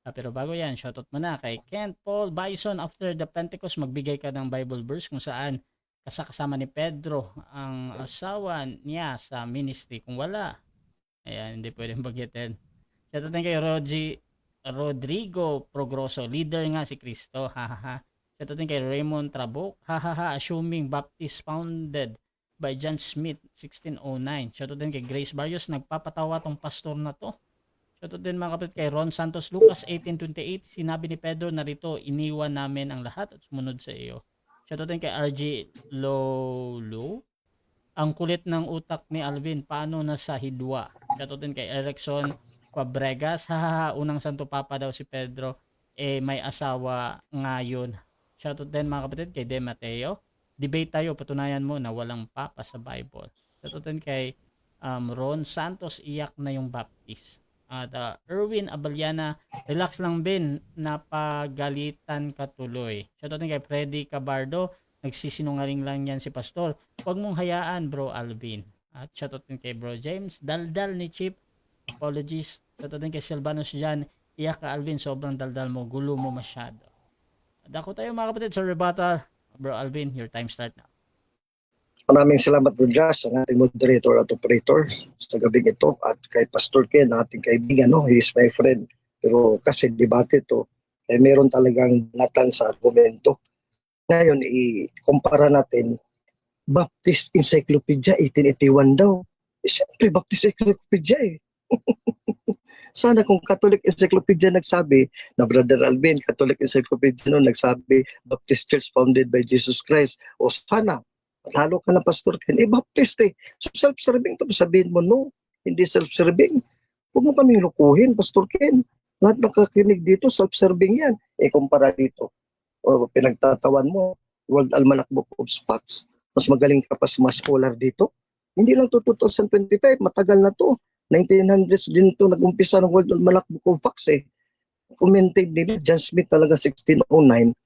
Pero bago yan, shoutout muna kay Kent Paul Bison. After the Pentecost, magbigay ka ng Bible verse kung saan kasama ni Pedro ang asawa niya sa ministry? Kung wala, ayan, hindi pwedeng bagitin. Shoutout din kay Rodrigo Progroso, leader nga si Cristo, hahaha. Shoutout din kay Raymond Trabuc, hahaha, assuming Baptist founded by John Smith, 1609. Shoutout din kay Grace Barrios, nagpapatawa tong pastor na to. Shoutout din mga kapatid kay Ron Santos Lucas, 1828, sinabi ni Pedro, narito, iniwan namin ang lahat at sumunod sa iyo. Shoutout din kay RG Lolo, ang kulit ng utak ni Alvin, paano nasa hidwa? Shoutout din kay Erickson Fabregas, hahaha, unang santo papa daw si Pedro, may asawa ngayon. Shoutout din mga kapatid kay De Mateo, debate tayo, patunayan mo na walang papa sa Bible. Shoutout din kay Ron Santos, iyak na yung Baptist. At Erwin Abaliana, relax lang Ben, napagalitan ka tuloy. Shoutout din kay Freddy Cabardo, nagsisinungaling lang yan si Pastor. Huwag mong hayaan bro Alvin. At shoutout din kay Bro James, daldal ni Chip, apologies. Shoutout din kay Silvanus dyan, iyak ka Alvin, sobrang daldal mo, gulo mo masyado. At ako tayo mga kapatid sa rebuttal. Bro Alvin, your time start now. Maraming salamat po Josh, ang ating moderator at operator sa gabing ito, at kay Pastor Ken, ating kaibigan, no? He is my friend. Pero kasi debate ito, meron talagang natan sa argumento. Ngayon, i-kumpara natin, Baptist Encyclopedia, 1881 daw. Siyempre, Baptist Encyclopedia eh. Sana kung Catholic Encyclopedia nagsabi, na Brother Alvin, Catholic Encyclopedia no, nagsabi, Baptist Church founded by Jesus Christ, o sana, lalo ka na Pastor Ken, Baptist eh. So self-serving ito, sabihin mo, no, hindi self-serving. Huwag mo kaming lukuhin, Pastor Ken. Lahat ng kakinig dito, self-serving yan. Kumpara dito. O pinagtatawan mo, World Almanac Book of Spots, mas magaling ka pa sa mga scholar dito. Hindi lang to 2025, matagal na to. 1900s din to nag-umpisa ng World Almanac Book of Facts eh. Commented nila, John Smith talaga 1609,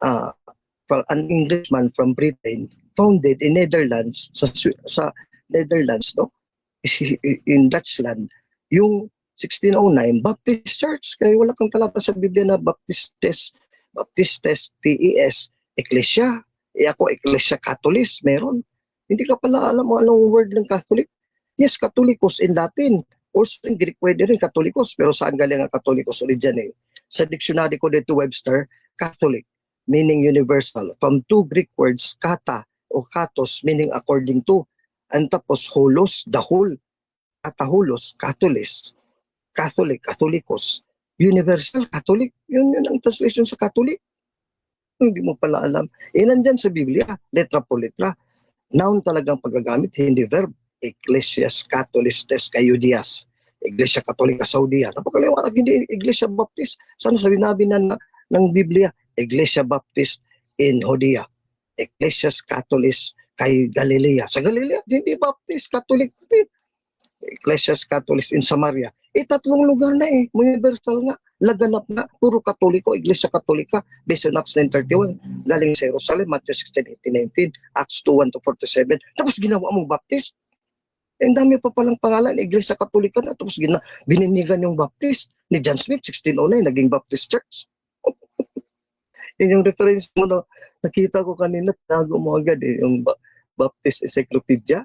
an Englishman from Britain, founded in Netherlands, sa Netherlands, no? In Dutchland, yung 1609 Baptist Church. Kaya wala kang talata sa Biblia na Baptistes, TES, Ecclesia. Ako, Ecclesia Catholis, meron. Hindi ka pala alam mo anong word ng Catholic. Yes, Catholicos in Latin. Also in Greek, pwede rin Catholicos. Pero saan galing ang Catholicos origin eh? Sa dictionary ko dito, Webster, Catholic, meaning universal. From two Greek words, kata o katos, meaning according to. And tapos holos, the whole. Katahulos, Catholis. Catholic, Catholicos. Universal, Catholic. Yun ang translation sa Catholic. Hindi mo pala alam. Nandyan sa Biblia, letra po letra. Noun talagang paggagamit, hindi verb. Ecclesias Catholistes Cayudias. Iglesia Katolika Saudia. Napakaliwanag, hindi Iglesia Baptist. Saan sinabi na ng Biblia? Iglesia Baptist in Judea. Ecclesias Catholis kay Galilea. Sa Galilea, hindi Baptist, Catholic. Ecclesias Catholis in Samaria. Tatlong lugar na eh. Universal nga. Laganap nga. Puro Katoliko. Iglesia Katolika. Based on Acts 9:31. Galing sa Jerusalem. Matthew 16:18-19. Acts 2:1-47. Tapos ginawa mong Baptist. Ang dami pa palang pangalan. Iglesia Katolika na. Tapos bininigan yung Baptist. Ni John Smith, 1609. Naging Baptist Church. Yung reference mo na nakita ko kanina. Tinago mo agad eh. Yung Baptist Encyclopedia.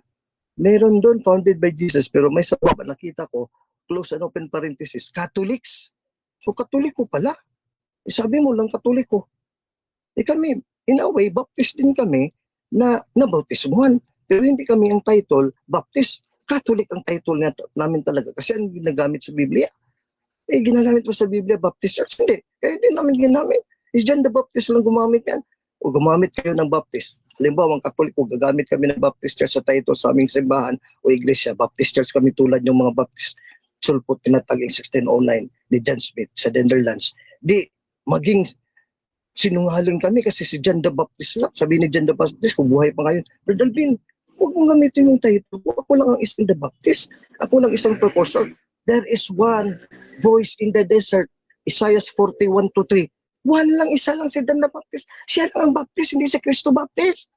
Meron doon, founded by Jesus, pero may sa baba nakita ko, close and open parenthesis, Catholics. So, Katoliko pala. Sabi mo lang Katoliko. Kami, in a way, Baptist din kami na bautismuhan. Pero hindi kami ang title, Baptist. Catholic ang title namin talaga. Kasi ang ginagamit sa Biblia. Ginagamit mo sa Biblia, Baptist Church. Hindi. Hindi namin ginamit. Is John the Baptist lang gumamit yan. O gumamit kayo ng Baptist. Halimbawa, ang Katoliko, gagamit kami ng Baptist Church sa title sa aming simbahan o iglesia. Baptist Church kami tulad yung mga Baptist sulpot tinataging 1609 ni John Smith sa Netherlands. Di, maging sinungaling kami kasi si John the Baptist lang. Sabi ni John the Baptist, kung buhay pa ngayon, Brother Alvin, huwag mong gamitin yung title ko. Ako lang ang isang the Baptist. Ako lang isang precursor. There is one voice in the desert. Isaiah 41:3. Isa lang si John the Baptist. Siya lang ang Baptist, hindi si Cristo Baptist.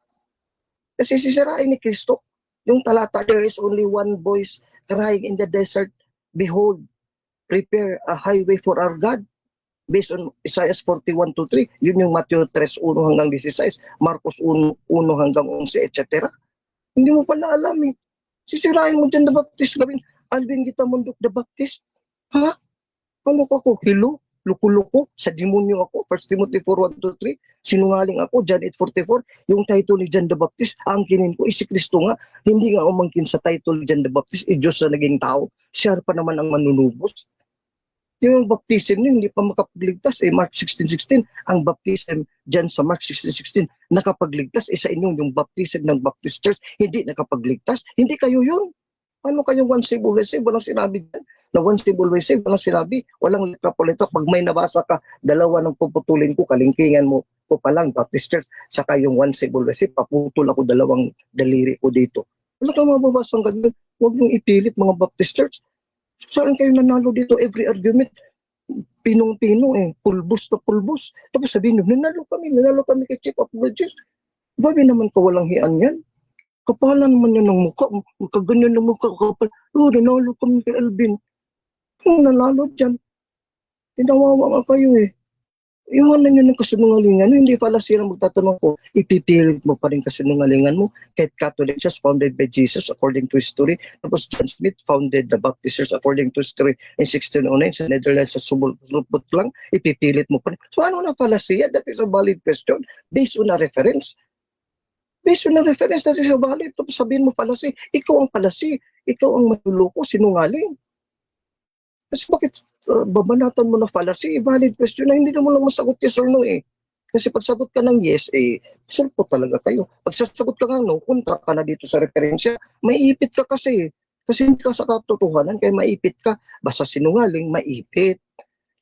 Kasi sisirain ni Cristo. Yung talata, there is only one voice crying in the desert, behold, prepare a highway for our God. based on Isaiah 41:2-3. Yun yung Matthew 3:1 hanggang 16, Marcos 1:1 hanggang 11, etc. Hindi mo pala alam eh. Sisirain mo dyan the Baptist, gawin Alvin Gitamundok the Baptist. Ha? Ano ko? Hello? Luko-luko? Sa demonyo ako? 1 Timothy 4:1-3. Sinungaling ako? John 8:44. Yung title ni John the Baptist, angkinin ko, si Kristo nga. Hindi nga umangkin sa title ni John the Baptist, Diyos na naging tao. Siya pa naman ang manunubos. Yung baptism niya, hindi pa makapagligtas. Mark 16:16, ang baptism dyan sa Mark 16:16, nakapagligtas. Sa inyo, yung baptism ng Baptist Church, hindi nakapagligtas. Hindi kayo yun. Ano kayong once saved, always saved? Walang sinabi dyan. Na once saved, always saved. Walang sinabi. Walang letra po ito. Pag may nabasa ka, dalawa ng puputulin ko, kalingkingan mo ko pa lang, Baptist Church, saka yung once saved, always saved, paputol ako dalawang daliri ko dito. Wala kang mababasang ganyan. Huwag niyong ipilit mga Baptist Church. Saan kayo nanalo dito? Every argument, pinong-pino pulbos na pulbos. Tapos sabihin nyo, nanalo kami kay Chief Apologist. Babi naman kawalang hiyan yan. Kapalan naman yan ng mukha, kaganyan ng mukha, kapal. Nanalo kami kay Alvin. Kung nanalo dyan, tinawawa nga kayo eh. Iwanan nyo ng kasinungalingan. Hindi pala sila magtatanong ko, ipipilit mo pa rin kasinungalingan mo. Kahit Catholic Church founded by Jesus according to history. Tapos John Smith founded the Baptist Church according to history in 1609 sa Netherlands sa subot lang. Ipipilit mo pa rin. So ano na fallacy? That is a valid question based on a reference. Based on a reference, that is a valid. Tapos sabihin mo fallacy. Ikaw ang fallacy. Ikaw ang manluloko, sinungaling. Kasi bakit babanatan mo na fallacy? Valid question na hindi na mo lang masagot yes or no eh. Kasi pag sagot ka ng yes, sulpo talaga kayo. Pag sasagot ka ng no, kontra ka na dito sa referensya. May ipit ka kasi. Kasi hindi ka sa katotohanan, kaya maipit ka. Basta sinungaling, maipit.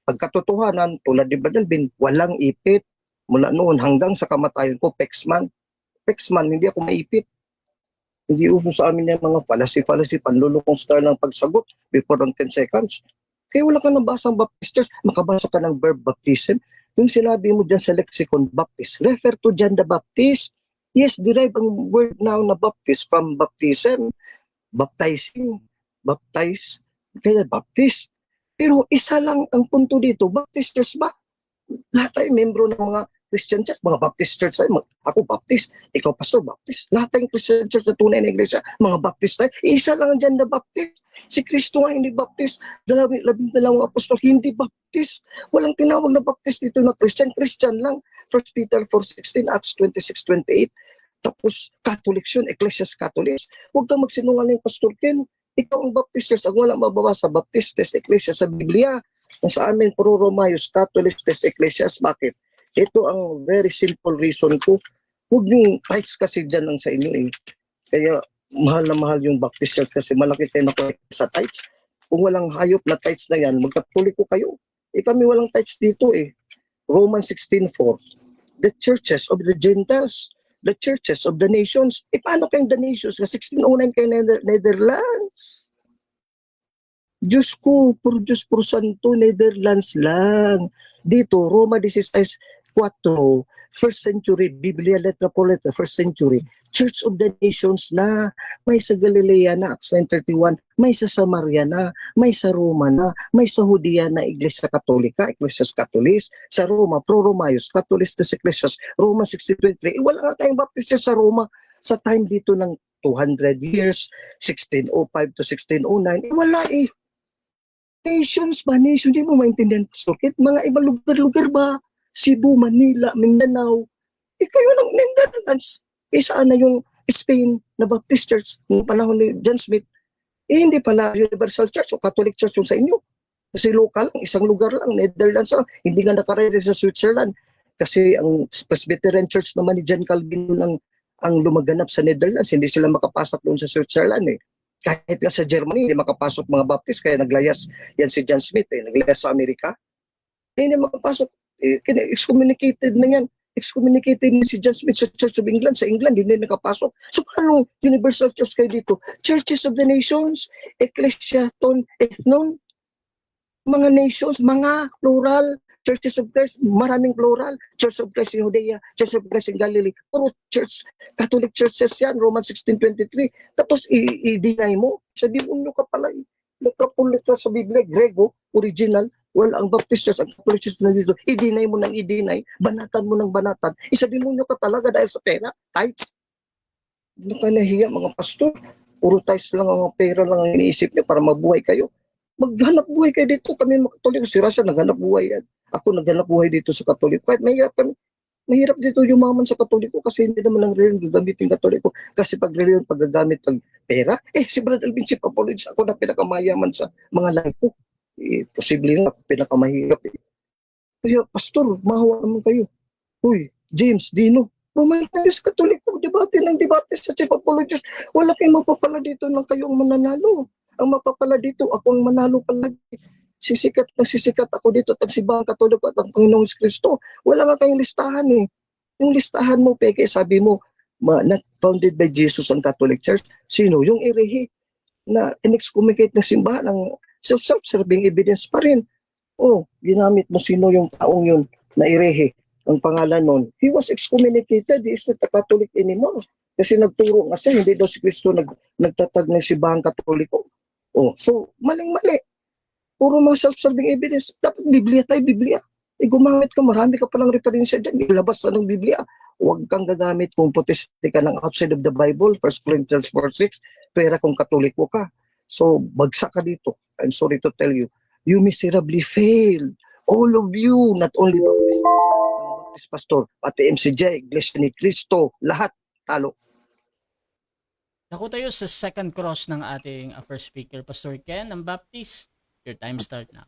Pag katotohanan, tulad ni Brother Alvin, walang ipit. Mula noon hanggang sa kamatayon ko, Pexman, hindi ako maipit. Hindi uso sa amin yung mga fallacy, panlulukong style ng pagsagot before ng 10 seconds. Kaya wala ka nabasang Baptist Church, makabasa ka ng verb baptism. Yung sinabi mo dyan sa lexicon, Baptist, refer to John the Baptist. Yes, derive ang word now na Baptist from baptism, baptizing, baptize, kaya Baptist. Pero isa lang ang punto dito, Baptist Church ba? Lahat tayo membro ng mga Christian Church, mga Baptist Church tayo. Ako Baptist, ikaw Pastor Baptist. Lahat tayong Christian Church na tunay na iglesia, mga Baptist tayo. Isa lang dyan na Baptist. Si Kristo nga hindi Baptist. 12 apostol, hindi Baptist. Walang tinawag na Baptist dito na Christian. Christian lang. 1 Peter 4:16, Acts 26:28. Tapos Catholic yun, Ecclesias Catholics. Huwag kang magsinungaling, Pastor Ken. Ikaw ang Baptist Church. Ang walang mababasa, Baptistes, Ecclesias sa Biblia. Ang sa amin, puro Romayos, Catholics, Ecclesias. Bakit? Ito ang very simple reason ko. Huwag yung tithes kasi dyan ang sa inyo eh. Kaya mahal na mahal yung Baptist Church kasi malaki tayo na sa tithes. Kung walang hayop na tithes na yan, magkatuloy ko kayo. Kami walang tithes dito eh. Romans 16:4. The churches of the Gentiles, the churches of the nations. Paano kayong the nations? 1609 kayo Netherlands. Diyos ko, puro santo, Netherlands lang. Dito, Roma 16:4, first century, Biblia letra po letra, first century. Church of the Nations na, may sa Galilea na, Acts 9:31, may sa Samaria na, may sa Roma na, may sa Judea na, Iglesia Katolika, Ecclesias Catholis, sa Roma, Pro-Romayos, Catholistas Ecclesias, Roma 16:23. Wala nga tayong Baptist Church sa Roma sa time dito ng 200 years, 1605 to 1609. Wala eh. Nations ba? Nations, hindi mo maintindihan. Bakit? Mga ibang lugar-lugar ba? Cebu, Manila, Mindanao. Kayo ng Netherlands. Saan na yung Spain na Baptist Church noong panahon ni John Smith? Hindi pala Universal Church o Catholic Church yung sa inyo. Kasi local lang, isang lugar lang, Netherlands lang. Hindi nga nakaredy sa Switzerland. Kasi ang Presbyterian Church naman ni John Calvin ang lumaganap sa Netherlands. Hindi sila makapasok doon sa Switzerland eh. Kahit nga sa Germany, hindi makapasok mga Baptist, kaya naglayas yan si John Smith, naglayas sa Amerika. Hindi makapasok, excommunicated na yan. Excommunicated ni si John Smith sa Church of England. Sa England, hindi nakapasok. So, paano Universal Church kayo dito? Churches of the Nations, Ecclesiaton, Ethnon, mga nations, mga plural, Churches of Christ, maraming plural. Church of Christ in Judea, Church of Christ in Galilee. Puro church, Catholic churches yan, Romans 16:23. Tapos i-deny mo, sa demonyo ka pala. Letra sa Biblia, Grego, original, Well, ang Baptist Church, ang Catholic Church na dito, i-deny mo ng i-deny, banatan mo ng banatan. Isa demonyo ka talaga dahil sa pera, tithes. Hindi ka nahiya mga pastor. Puro tithes lang ang pera lang ang iniisip niya para mabuhay kayo. Maghanap buhay kayo dito. Kami mga Katoliko, si Rasha naghanap buhay yan. Ako naghanap buhay dito sa Katoliko. Kahit mahirap dito yumaman sa Katoliko kasi hindi naman ang reliyon gagamitin Katoliko. Kasi pag reliyon, paggagamit pag pera, si Brad Alvin Chip Apologist, ako na pinakamayaman sa mga life ko. Posible nga, pinakamahirap. Kaya, pastor, mahawa naman kayo. Uy, James, Dino, bumalik tayo sa Katoliko, debate sa Chief Apologist. Wala kayong mapapala dito ng kayong mananalo. Ang mapapala dito, akong manalo palagi. Sisikat ako dito at ang Simbahang Katoliko at ang Panginoong Kristo. Wala nga kayong listahan eh. Yung listahan mo, Peke, sabi mo, not founded by Jesus ang Catholic Church. Sino? Yung erehe na in-excommunicate na simbahan ng self-serving evidence pa rin. Ginamit mo sino yung taong yun na erehe. Ang pangalan nun, he was excommunicated, he is not a Catholic anymore. Kasi nagturo nga siya, hindi daw si Kristo nagtatag ng Simbahang Katoliko. So, maling-mali. Puro mga self-serving evidence. Dapat Biblia tayo, Biblia. Gumamit ka, marami ka palang referensya dyan. Ilabas na ng Biblia. Huwag kang gagamit kung proteste ka ng outside of the Bible, 1 Corinthians 4:6, pera kung Katoliko ka. So, bagsak ka dito. I'm sorry to tell you. You miserably failed. All of you, not only Baptist Pastor, pati MCJ, Iglesia ni Cristo, lahat talo. Ako tayo sa second cross ng ating first speaker, Pastor Ken, ng Baptist. Your time start na.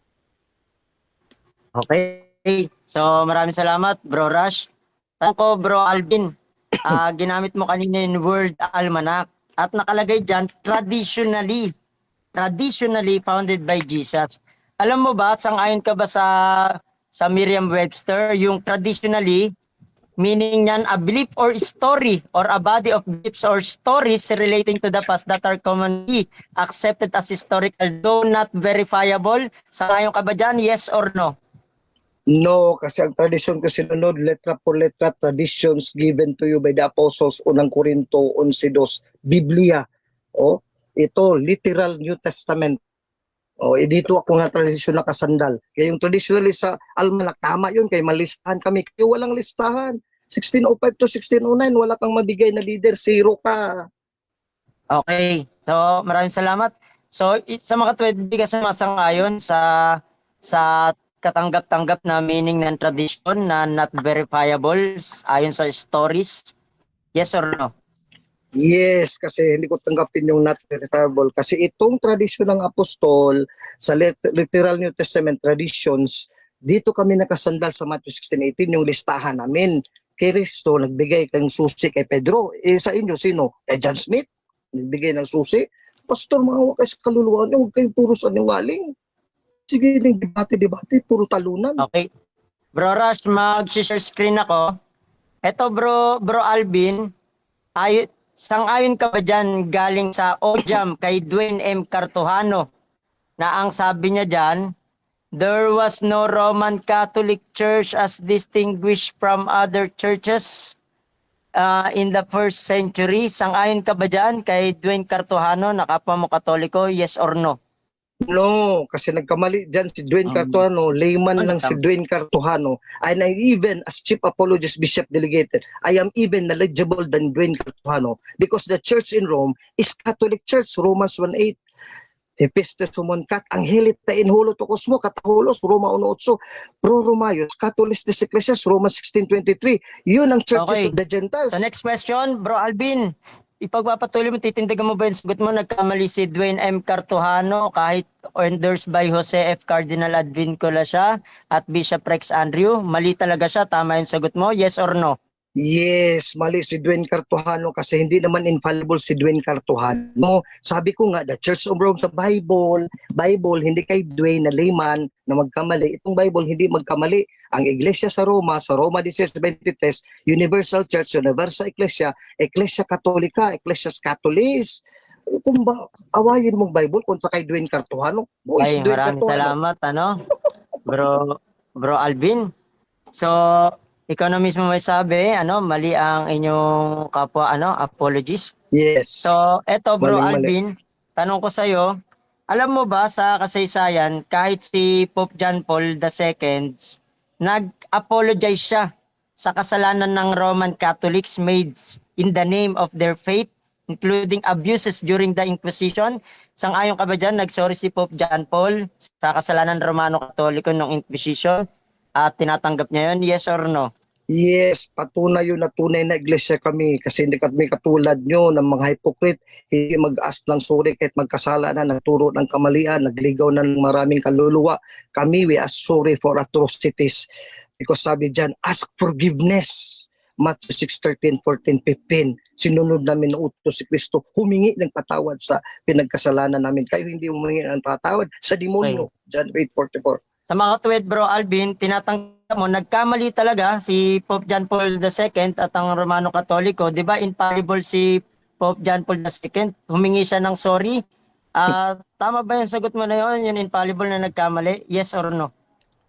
Okay. So, maraming salamat, Bro Rush. Tanong ko, Bro Alvin, ginamit mo kanina yung word almanac at nakalagay dyan, traditionally founded by Jesus. Alam mo ba, sang-ayon ka ba sa Merriam-Webster, yung traditionally, meaning niyan a belief or story or a body of beliefs or stories relating to the past that are commonly accepted as historical though not verifiable. Sang-ayon ka ba dyan? Yes or no? No, kasi ang tradisyon ko sinunod, letra por letra, traditions given to you by the apostles, unang Korinto 11:2, Biblia. Ito, literal New Testament. Dito ako nga tradisyon nakasandal. Kaya yung traditionally sa almanac, tama yun, kay malistahan kami. Kaya walang listahan. 1605 to 1609, wala kang mabigay na leader, zero ka. Okay. So, maraming salamat. So, sa mga hindi ka sumasang-ayon sa katanggap-tanggap na meaning ng tradition na not verifiable ayon sa stories, yes or no? Yes, kasi hindi ko tanggapin yung not verifiable. Kasi itong tradisyon ng apostol sa literal New Testament traditions, dito kami nakasandal sa Matthew 16:18, yung listahan namin. Kay Kristo, nagbigay ng susi kay Pedro. Sa inyo, sino? John Smith, nagbigay ng susi. Pastor, maawa kayo sa kaluluwa niyo, huwag kayong puro saningaling. Sige, ng debate, puro talunan. Okay. Bro Rush, mag-share screen ako. Eto, Bro Alvin, sang-ayon ka ba dyan galing sa OJAM kay Dwayne M. Cartojano na ang sabi niya dyan, there was no Roman Catholic Church as distinguished from other churches in the first century. Sang-ayon ka ba dyan kay Dwayne Cartojano na kapwa mo Katoliko, yes or no? No, kasi nagkamali dyan si Dwayne Cartojano, layman lang si Dwayne Cartojano. And I even, as Chief Apologist Bishop Delegated, I am even knowledgeable than Dwayne Cartojano because the church in Rome is Catholic Church, Romans 1:8. Epistes sumonkat, anghelit ta inhulo to kosmo, katahulos, Roma 1:8, pro Romayos, Catholis des Ecclesias, Romans 16:23. Yun ang churches of the Gentiles. So next question, Bro Alvin. Ipagpapatuloy mo, titindigan mo ba yung sagot mo? Nagkamali si Dwayne M. Cartojano kahit endorsed by Jose F. Cardinal Advincula siya at Bishop Rex Andrew. Mali talaga siya. Tama yung sagot mo? Yes or no? Yes, mali si Dwayne Cartojano kasi hindi naman infallible si Dwayne Cartojano. Sabi ko nga, the Church of Rome sa Bible, hindi kay Dwayne na layman na magkamali. Itong Bible hindi magkamali. Ang Iglesia sa Roma 16:23, Universal Church, Universal Ecclesia, Ecclesia Catholica, Ecclesias Catholis. Kung ba, awayin mong Bible kung sa kay Dwayne Cartojano. Ay, maraming salamat, Bro Alvin. So, ikaw na mismo may sabi, mali ang inyong kapwa, apologist. Yes. So, eto Bro Mali. Alvin, tanong ko sa'yo, alam mo ba sa kasaysayan, kahit si Pope John Paul II, nag-apologize siya sa kasalanan ng Roman Catholics made in the name of their faith, including abuses during the Inquisition. Sang-ayon ka ba dyan? Nagsorry si Pope John Paul sa kasalanan ng Romano Katoliko ng Inquisition at tinatanggap niya yun? Yes or no? Yes, patunay yun na tunay na iglesia kami kasi hindi kami katulad nyo ng mga hypocrite, hindi mag-ask ng sorry kahit magkasala na, nagturo ng kamalian, nagligaw ng maraming kaluluwa. Kami, we ask sorry for atrocities. Because sabi dyan, ask forgiveness. Matthew 6:13, 14, 15. Sinunod namin ng utos si Kristo, humingi ng patawad sa pinagkasalanan namin. Kayo hindi humingi ng patawad sa demonyo. John 8:44. Sa mga katuwid, Bro Alvin, tinatanggap mo, nagkamali talaga si Pope John Paul II at ang Romano Katoliko. Di ba, infallible si Pope John Paul II? Humingi siya ng sorry. Tama ba yung sagot mo na yun? Yung infallible na nagkamali? Yes or no?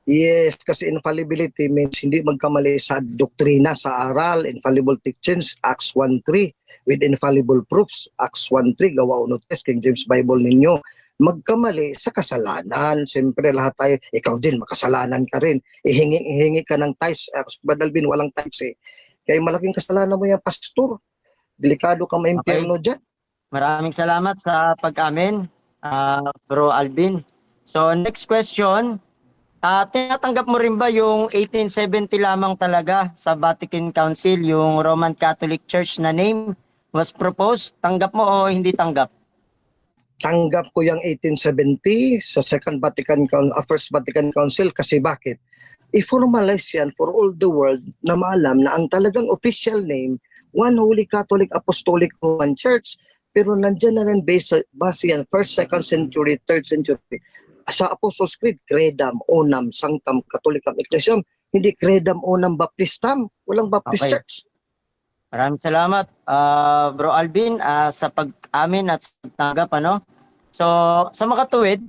Yes, kasi infallibility means hindi magkamali sa doktrina, sa aral, infallible teachings, Acts 1:3, with infallible proofs, Acts 1:3, gawa uno test, King James Bible ninyo. Magkamali sa kasalanan. Siyempre lahat tayo, ikaw din, makasalanan ka rin. Ihingi ka ng tithes. Badalbin, walang tithes eh. Kaya malaking kasalanan mo yan, pastor. Delikado ka maimpyerno dyan. Maraming salamat sa pag-amin, Bro Alvin. So next question, tinatanggap mo rin ba yung 1870 lamang talaga sa Vatican Council, yung Roman Catholic Church na name was proposed? Tanggap mo o hindi tanggap? Tanggap ko yung 1870 sa First Vatican Council kasi bakit? I-formalize yan for all the world na maalam na ang talagang official name, One Holy Catholic Apostolic Roman Church, pero nandyan na rin base yan, 1st, 2nd century, 3rd century. Sa Apostles' Creed, Credam, Onam, Sanctam, Catholicam, Ecclesiam, hindi Credam, Onam, Baptistam, walang Baptist Church. Maraming salamat, Bro Alvin, sa pag-amin at sa pagtanggap, ano? So, sa makatuwid,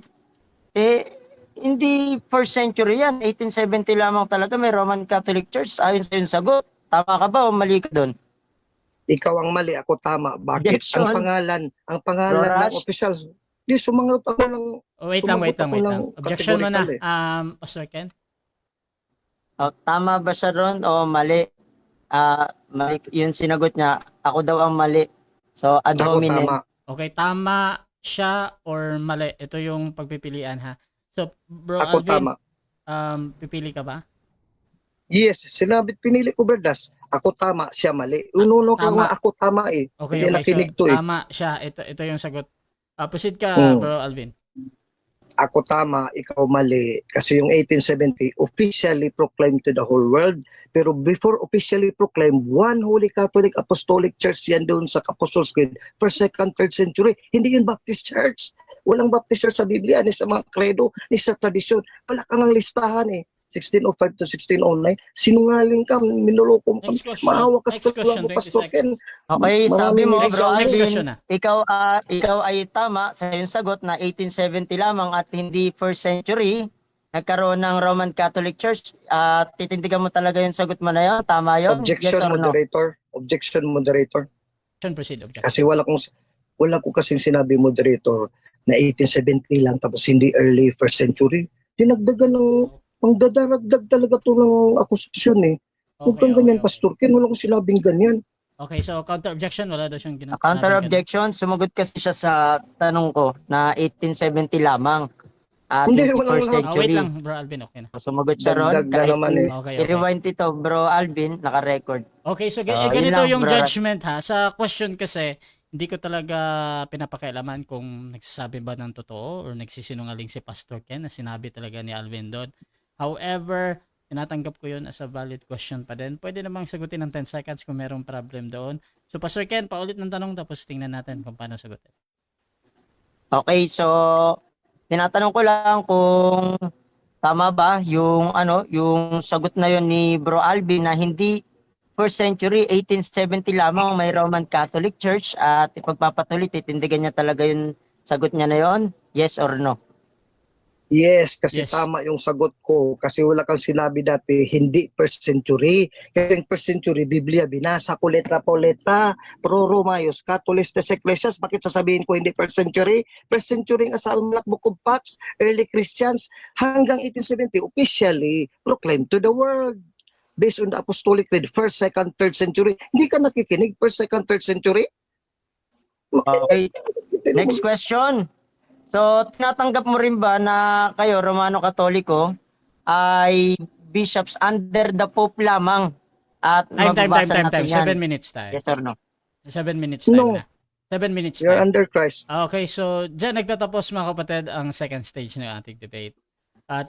hindi 1st century yan. 1870 lamang talaga may Roman Catholic Church. Ayon sa yung sagot. Tama ka ba o mali ka doon? Ikaw ang mali, ako tama. Bakit? Objection. Ang pangalan ng official. Di, sumangot ako ng... Wait lang. Objection mo na, Pastor Ken. Tama ba siya ron o mali? Mali yung sinagot niya. Ako daw ang mali. So, ad hominem. Tama. Okay, tama siya or mali. Ito yung pagpipilian ha. So, Bro Ako Alvin, tama. Pipili ka ba? Yes, pinili ko, Berdas. Ako tama, siya mali. Ununo ka Tama. nga, ako tama eh. Okay, Hindi nakinig so to eh. tama siya. Ito yung sagot. Proceed ka, Bro Alvin. Ako tama, ikaw mali. Kasi yung 1870 officially proclaimed to the whole world. Pero before officially proclaimed, One Holy Catholic Apostolic Church yan doon sa Apostles' Creed, 1st, 2nd, 3rd century. Hindi yun Baptist Church. Walang Baptist Church sa Biblia, ni sa mga credo, ni sa tradisyon. Wala kang ang listahan eh. 1605 to 1609. Sinungaling ka, minuloko mo. Next question. Maawa ka Next sa question, mga 20 Pastor Ken. Okay, sabi mo, Next Bro question Alvin, na. ikaw ay tama sa iyong sagot na 1870 lamang at hindi 1st century nagkaroon ng Roman Catholic Church. Titindigan mo talaga yung sagot mo na yun? Tama yun? Objection, yes or no? moderator. Objection, moderator. Proceed, objection. Kasi wala ko kasing sinabi, moderator, na 1870 lang tapos hindi early 1st century. Dinagdagan ng dadaragdag talaga to ng akusasyon eh. Huwag kang ganyan, Pastor Ken. Wala kong sinabing ganyan. Okay, so counter objection, wala daw siyang ginagawa. Counter objection, sumagot kasi siya sa tanong ko na 1870 lamang. Hindi, 21st walang century. Wait lang, Bro Alvin, okay na. Sumagot siya ron. Dagdag na naman eh. Okay. I-rewind ito, Bro Alvin, naka-record. Okay, so yun ganito lang, yung bro. judgment ha. Sa question kasi, hindi ko talaga pinapakialaman kung nagsasabi ba ng totoo or nagsisinungaling si Pastor Ken na sinabi talaga ni Alvin doon. However, tinatanggap ko yun as a valid question pa din. Pwede namang sagutin ng 10 seconds kung merong problem doon. So, Pastor Ken, paulit ng tanong tapos tingnan natin kung paano sagutin. Okay, so tinatanong ko lang kung tama ba yung yung sagot na yon ni Bro Alvin na hindi 1st century 1870 lamang may Roman Catholic Church at ipagpapatuloy titindigan niya talaga yung sagot niya na yon? Yes or no? Yes, kasi Yes. tama yung sagot ko. Kasi wala kang sinabi dati, hindi first century. Kasi yung first century, Biblia, binasa ko letra po letra. Pro Romayos, Catholicos des Ecclesias. Bakit sasabihin ko hindi first century? First century ang Asalmalak Book of Acts, early Christians, hanggang 1870, officially proclaimed to the world. Based on the Apostolic Creed, first, second, third century. Hindi ka nakikinig, first, second, third century? Okay. Next question. So, tinatanggap mo rin ba na kayo, Romano Katoliko, ay bishops under the Pope lamang? At Time. mababasa natin yan. 7 minutes tayo. Yes or no? 7 minutes time No. na. 7 minutes You're time. under Christ. Okay, so dyan nagtatapos mga kapatid ang second stage ng ating debate. At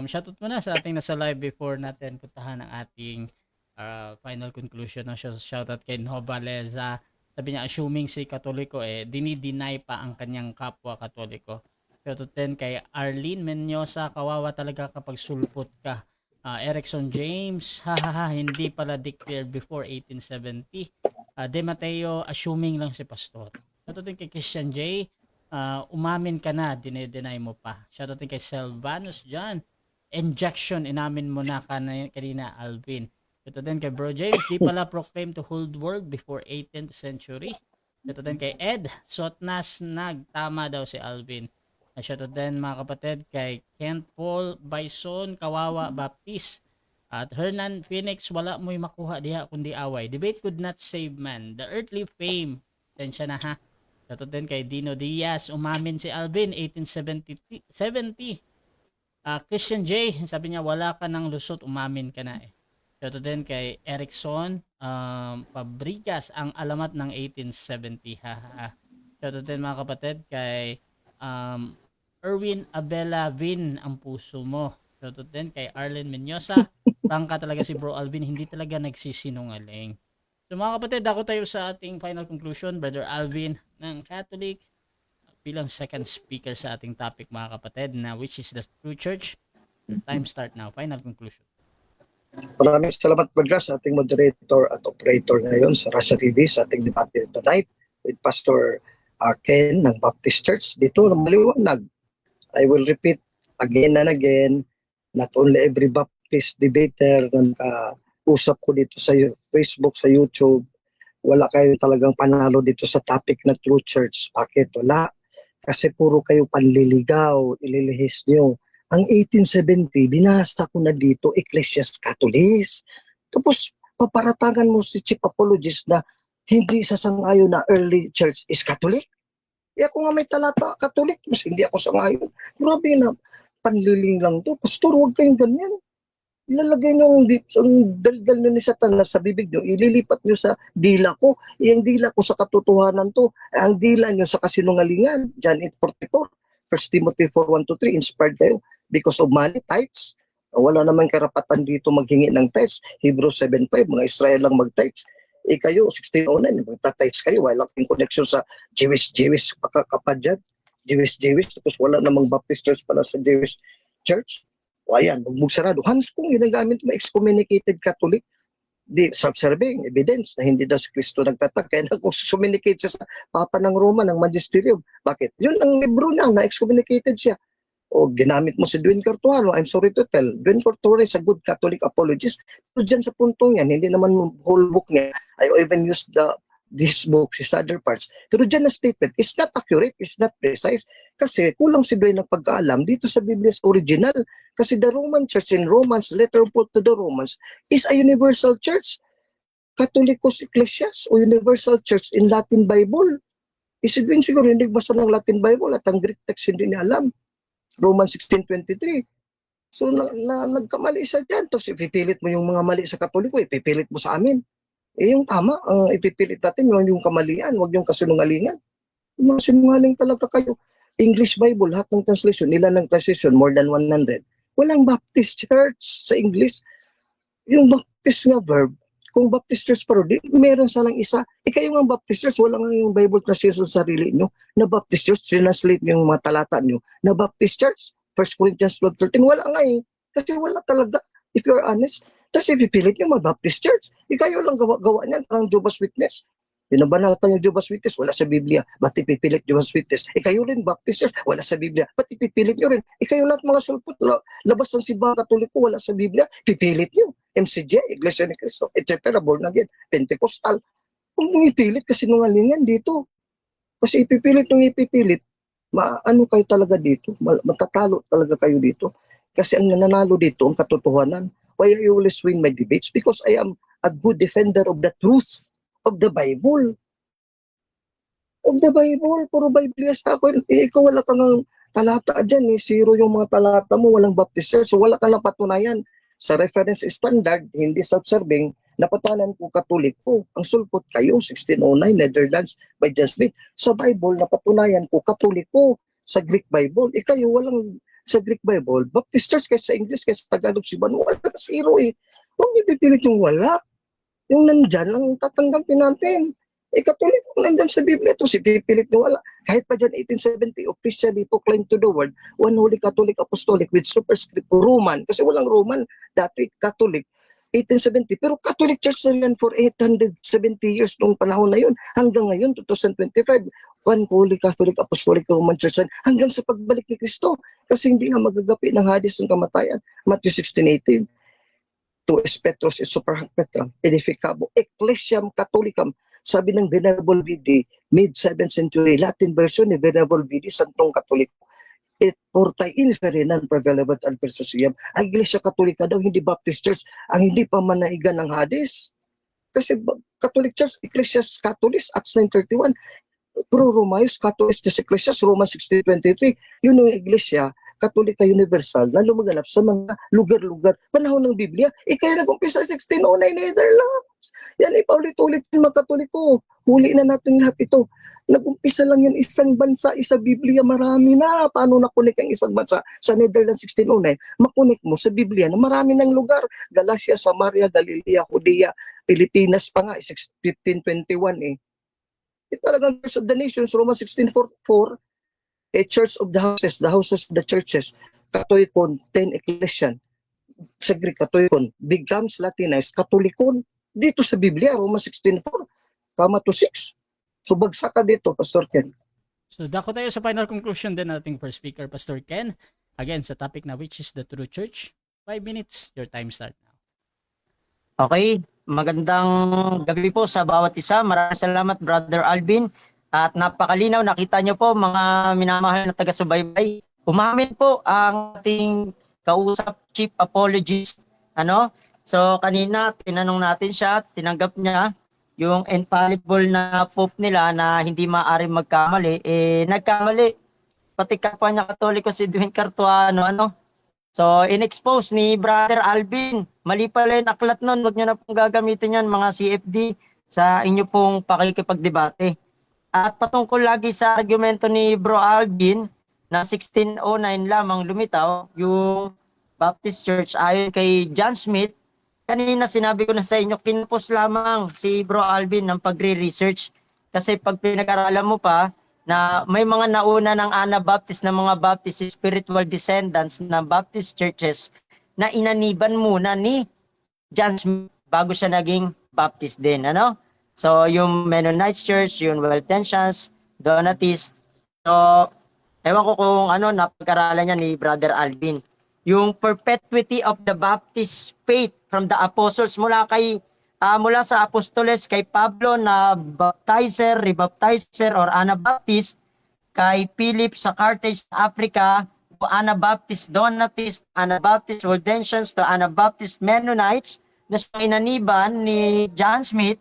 shoutout muna sa ating nasa live before natin puntahan ang ating final conclusion. No? Shoutout kay Nova Leza. Sabi niya, assuming si Katoliko dinideny pa ang kanyang kapwa Katoliko. Shoutout din kay Arlene Menyosa, kawawa talaga kapag sulpot ka. Erickson James, hahaha, hindi pala declared before 1870. De Mateo, assuming lang si Pastor. Shoutout din kay Christian J, umamin ka na, dinedeny mo pa. Shoutout din kay Selvanus John, injection, inamin mo na kanina Alvin. Ito din kay Bro James, di pala proclaim to hold world before 18th century. Ito din kay Ed, Sotnas nagtama daw si Alvin. Shoutout din mga kapatid kay Kent Paul Bison, Kawawa Baptist. At Hernan Phoenix, wala mo'y makuha diha kundi away. Debate could not save man. The earthly fame. Tensya na ha. Shoutout din kay Dino Diaz, umamin si Alvin, 1870. Christian J, sabi niya, wala ka ng lusot, umamin ka na eh. Shoutout din kay Erickson Fabricas, ang alamat ng 1870. Shoutout din mga kapatid kay Erwin Abela Vin, ang puso mo. Shoutout din kay Arlen Menyosa. Prangka talaga si Bro Alvin, hindi talaga nagsisinungaling. So mga kapatid, ako tayo sa ating final conclusion. Brother Alvin ng Catholic bilang second speaker sa ating topic mga kapatid, na which is the true church. Time start now. Final conclusion. Maraming salamat, Brother, sa ating moderator at operator ngayon sa Russia TV, sa ating debate tonight with Pastor Ken ng Baptist Church. Dito na maliwanag. I will repeat again and again, not only every Baptist debater na nakausap ko dito sa Facebook, sa YouTube, wala kayo talagang panalo dito sa topic na true church. Bakit? Wala. Kasi puro kayo panliligaw, ililihis nyo. Ang 1870, binasa ko na dito, Ecclesias Catholicos. Tapos, paparatangan mo si Chief Apologist na hindi sasang-ayon na early church is Catholic. Ako nga may talata Catholic, mas hindi ako sang-ayon. Grabe na, panliling lang to. Pastor, huwag kayong ganyan. Ilalagay nyo ang daldal nyo ni Satanas sa bibig nyo, ililipat nyo sa dila ko. Yung dila ko sa katotohanan to. Ang dila nyo sa kasinungalingan. John 8:44. 1 Timothy 4:1-3, inspired kayo because of money, tithes. Wala naman karapatan dito maghingi ng tithes. Hebrews 7:5, mga Israel lang mag-tithes. Kayo, 16:09, magta-tithes kayo. Wala kayong connection sa Jewish pagkakapadyan. Jewish, tapos wala namang Baptist church pala sa Jewish church. O ayan, magsarado. Hans kung ginagamit mo excommunicated Catholic, di self-serving evidence na hindi daw si Kristo nagtatak. Kaya nag-excommunicate siya sa Papa ng Roma, ng Magisterium. Bakit? Yun ang libro niya, na-excommunicated siya. O ginamit mo si Dwayne Cartuano, I'm sorry to tell, Dwayne Cartuano is a good Catholic apologist. So dyan sa puntong yan, hindi naman whole book niya. I even used this book, his other parts. Pero dyan na statement, it's not accurate, it's not precise. Kasi kulang si Dwayne ng pagkaalam dito sa Biblia's original. Kasi the Roman Church in Romans, letter Paul to the Romans, is a universal church. Catholicos Ecclesias o Universal Church in Latin Bible. Isidwin siguro hindi basa ng Latin Bible at ang Greek text hindi niya alam. Romans 16:23. So nagkamali siya dyan. Tapos ipipilit mo yung mga mali sa Katoliko, ipipilit mo sa amin. Yung tama, ang ipipilit natin yung kamalian, wag yung kasinungalingan. Yung mga sinungaling talaga kayo. English Bible, lahat ng translation, nila ng translation, more than 100. Walang Baptist church sa English. Yung Baptist nga verb, kung Baptist church parody, meron sanang isa. Kayo nga Baptist church, wala nga yung Bible translation sa sarili nyo, na Baptist church, translate yung mga talata nyo, na Baptist church, 1 Corinthians 12:13, wala nga eh. Kasi wala talaga, if you're honest. Tapos ipipilit nyo mga Baptist church. Kayo lang gawa-gawa niyan, parang Jehovah's Witness. Binabanatan yung Jehovah's Witness, wala sa Biblia. Ba't ipipilit Jehovah's Witness? Kayo rin, Baptist Church, wala sa Biblia. Ba't ipipilit nyo rin? Kayo lahat mga sulpot, labas ng simbahan Katoliko, wala sa Biblia. Pipilit nyo. MCJ, Iglesia ni Cristo, etc. Born again, Pentecostal. Kung ipilit, kasi nungalingan dito. Kasi ipipilit nung ipipilit, ano kayo talaga dito? Matatalo talaga kayo dito. Kasi ang nananalo dito, ang katotohanan. Why I always win my debates? Because I am a good defender of the truth of the Bible. Of the Bible, puro Biblia sa akin. Ikaw wala kang talata dyan. Zero yung mga talata mo, walang Baptist Church. So wala kang napatunayan. Sa reference standard, hindi self-serving, napatunayan ko Katoliko. Ang sulpot kayo, 1609, Netherlands, by John Smith. Sa Bible, napatunayan ko Katoliko. Sa Greek Bible. Kayo walang sa Greek Bible, Baptist Church kasi sa English, kasi sa Tagalog, Siban, wala zero eh. Huwag ipipilit yung wala. Yung nandyan, ang tatanggapin natin. Katoliko nandyan sa Biblia ito, si pipilit yung wala. Kahit pa dyan, 1870, officially proclaimed to the world, one holy Catholic Apostolic with superscript Roman, kasi walang Roman, dati Catholic, 1870. Pero Catholic Church na yan for 870 years noong panahon na yun. Hanggang ngayon, 2025, one holy Catholic Apostolic Roman Church hanggang sa pagbalik ni Kristo. Kasi hindi nga magagapi ng hadis ng kamatayan. Matthew 16:18. To es Petros is super Petram, edificabo, Ecclesiam Catholicam. Sabi ng Venerable Bede, mid-7th century, Latin version ni Venerable Bede, Santong Katoliko. It portay inferinan prevalent al persuasiam. Ang Iglesia Katolika daw, hindi Baptist Church, ang hindi pa manaigan ng hadis. Kasi Catholic Church, Ecclesias Catholis, Acts 9:31, Pro Romaeus Catholis des Ecclesias, Romans 16:23, yun yung Iglesia Katolika Universal na lumaganap sa mga lugar-lugar. Panahon ng Biblia, kaya nag-umpisa 1609 Netherlands. Yan, paulit-ulit yung mga Katoliko. Huli na natin lahat ito. Nag-umpisa lang yan isang bansa, isa Biblia, marami na. Paano nakunik ang isang bansa? Sa Netherlands 1609, makunik mo sa Biblia na marami ng lugar. Galacia, Samaria, Galilea, Judea, Pilipinas pa nga, 1521 eh. Ito talagang Church of the Nations, Romans 16:4, Church of the houses of the churches, Katoikon, 10 Ecclesian, sa Greek, Katoikon, becomes Latinized, Katolikon, dito sa Biblia, Romans 16:4, kama to 6. So bagsak ka dito, Pastor Ken. So dako tayo sa final conclusion din nating first speaker, Pastor Ken. Again, sa topic na which is the true church. 5 minutes, your time start now. Okay, magandang gabi po sa bawat isa. Maraming salamat, Brother Alvin. At napakalinaw, nakita nyo po mga minamahal na taga-subaybay. Umamin po ang ating kausap, Chief Apologist. So kanina, tinanong natin siya, tinanggap niya yung infallible na pope nila na hindi maaaring magkamali, nagkamali. Pati kapwa niya Katoliko si Edwin Cartuano, So, in-expose ni Brother Alvin, mali pala yung aklat nun, huwag nyo na pong gagamitin yan mga CFD sa inyo pong pakikipagdebate. At patungkol lagi sa argumento ni Bro Alvin na 1609 lamang lumitaw yung Baptist Church ayon kay John Smith. Kanina sinabi ko na sa inyo, kinupos lamang si Bro Alvin ng pagre-research. Kasi pag pinag-aralan mo pa na may mga nauna ng Anabaptist na mga Baptist spiritual descendants na Baptist churches na inaniban muna ni John Smith bago siya naging Baptist din. So yung Mennonite Church, yung Waldensians, Donatist. So ewan ko kung napag-aralan niya ni Brother Alvin. Yung perpetuity of the Baptist faith from the apostles mula sa apostoles kay Pablo na baptizer, rebaptizer or Anabaptist, kay Philip sa Carthage sa Africa, Anabaptist Donatist, Anabaptist Waldensians to Anabaptist Mennonites na inaniban ni John Smith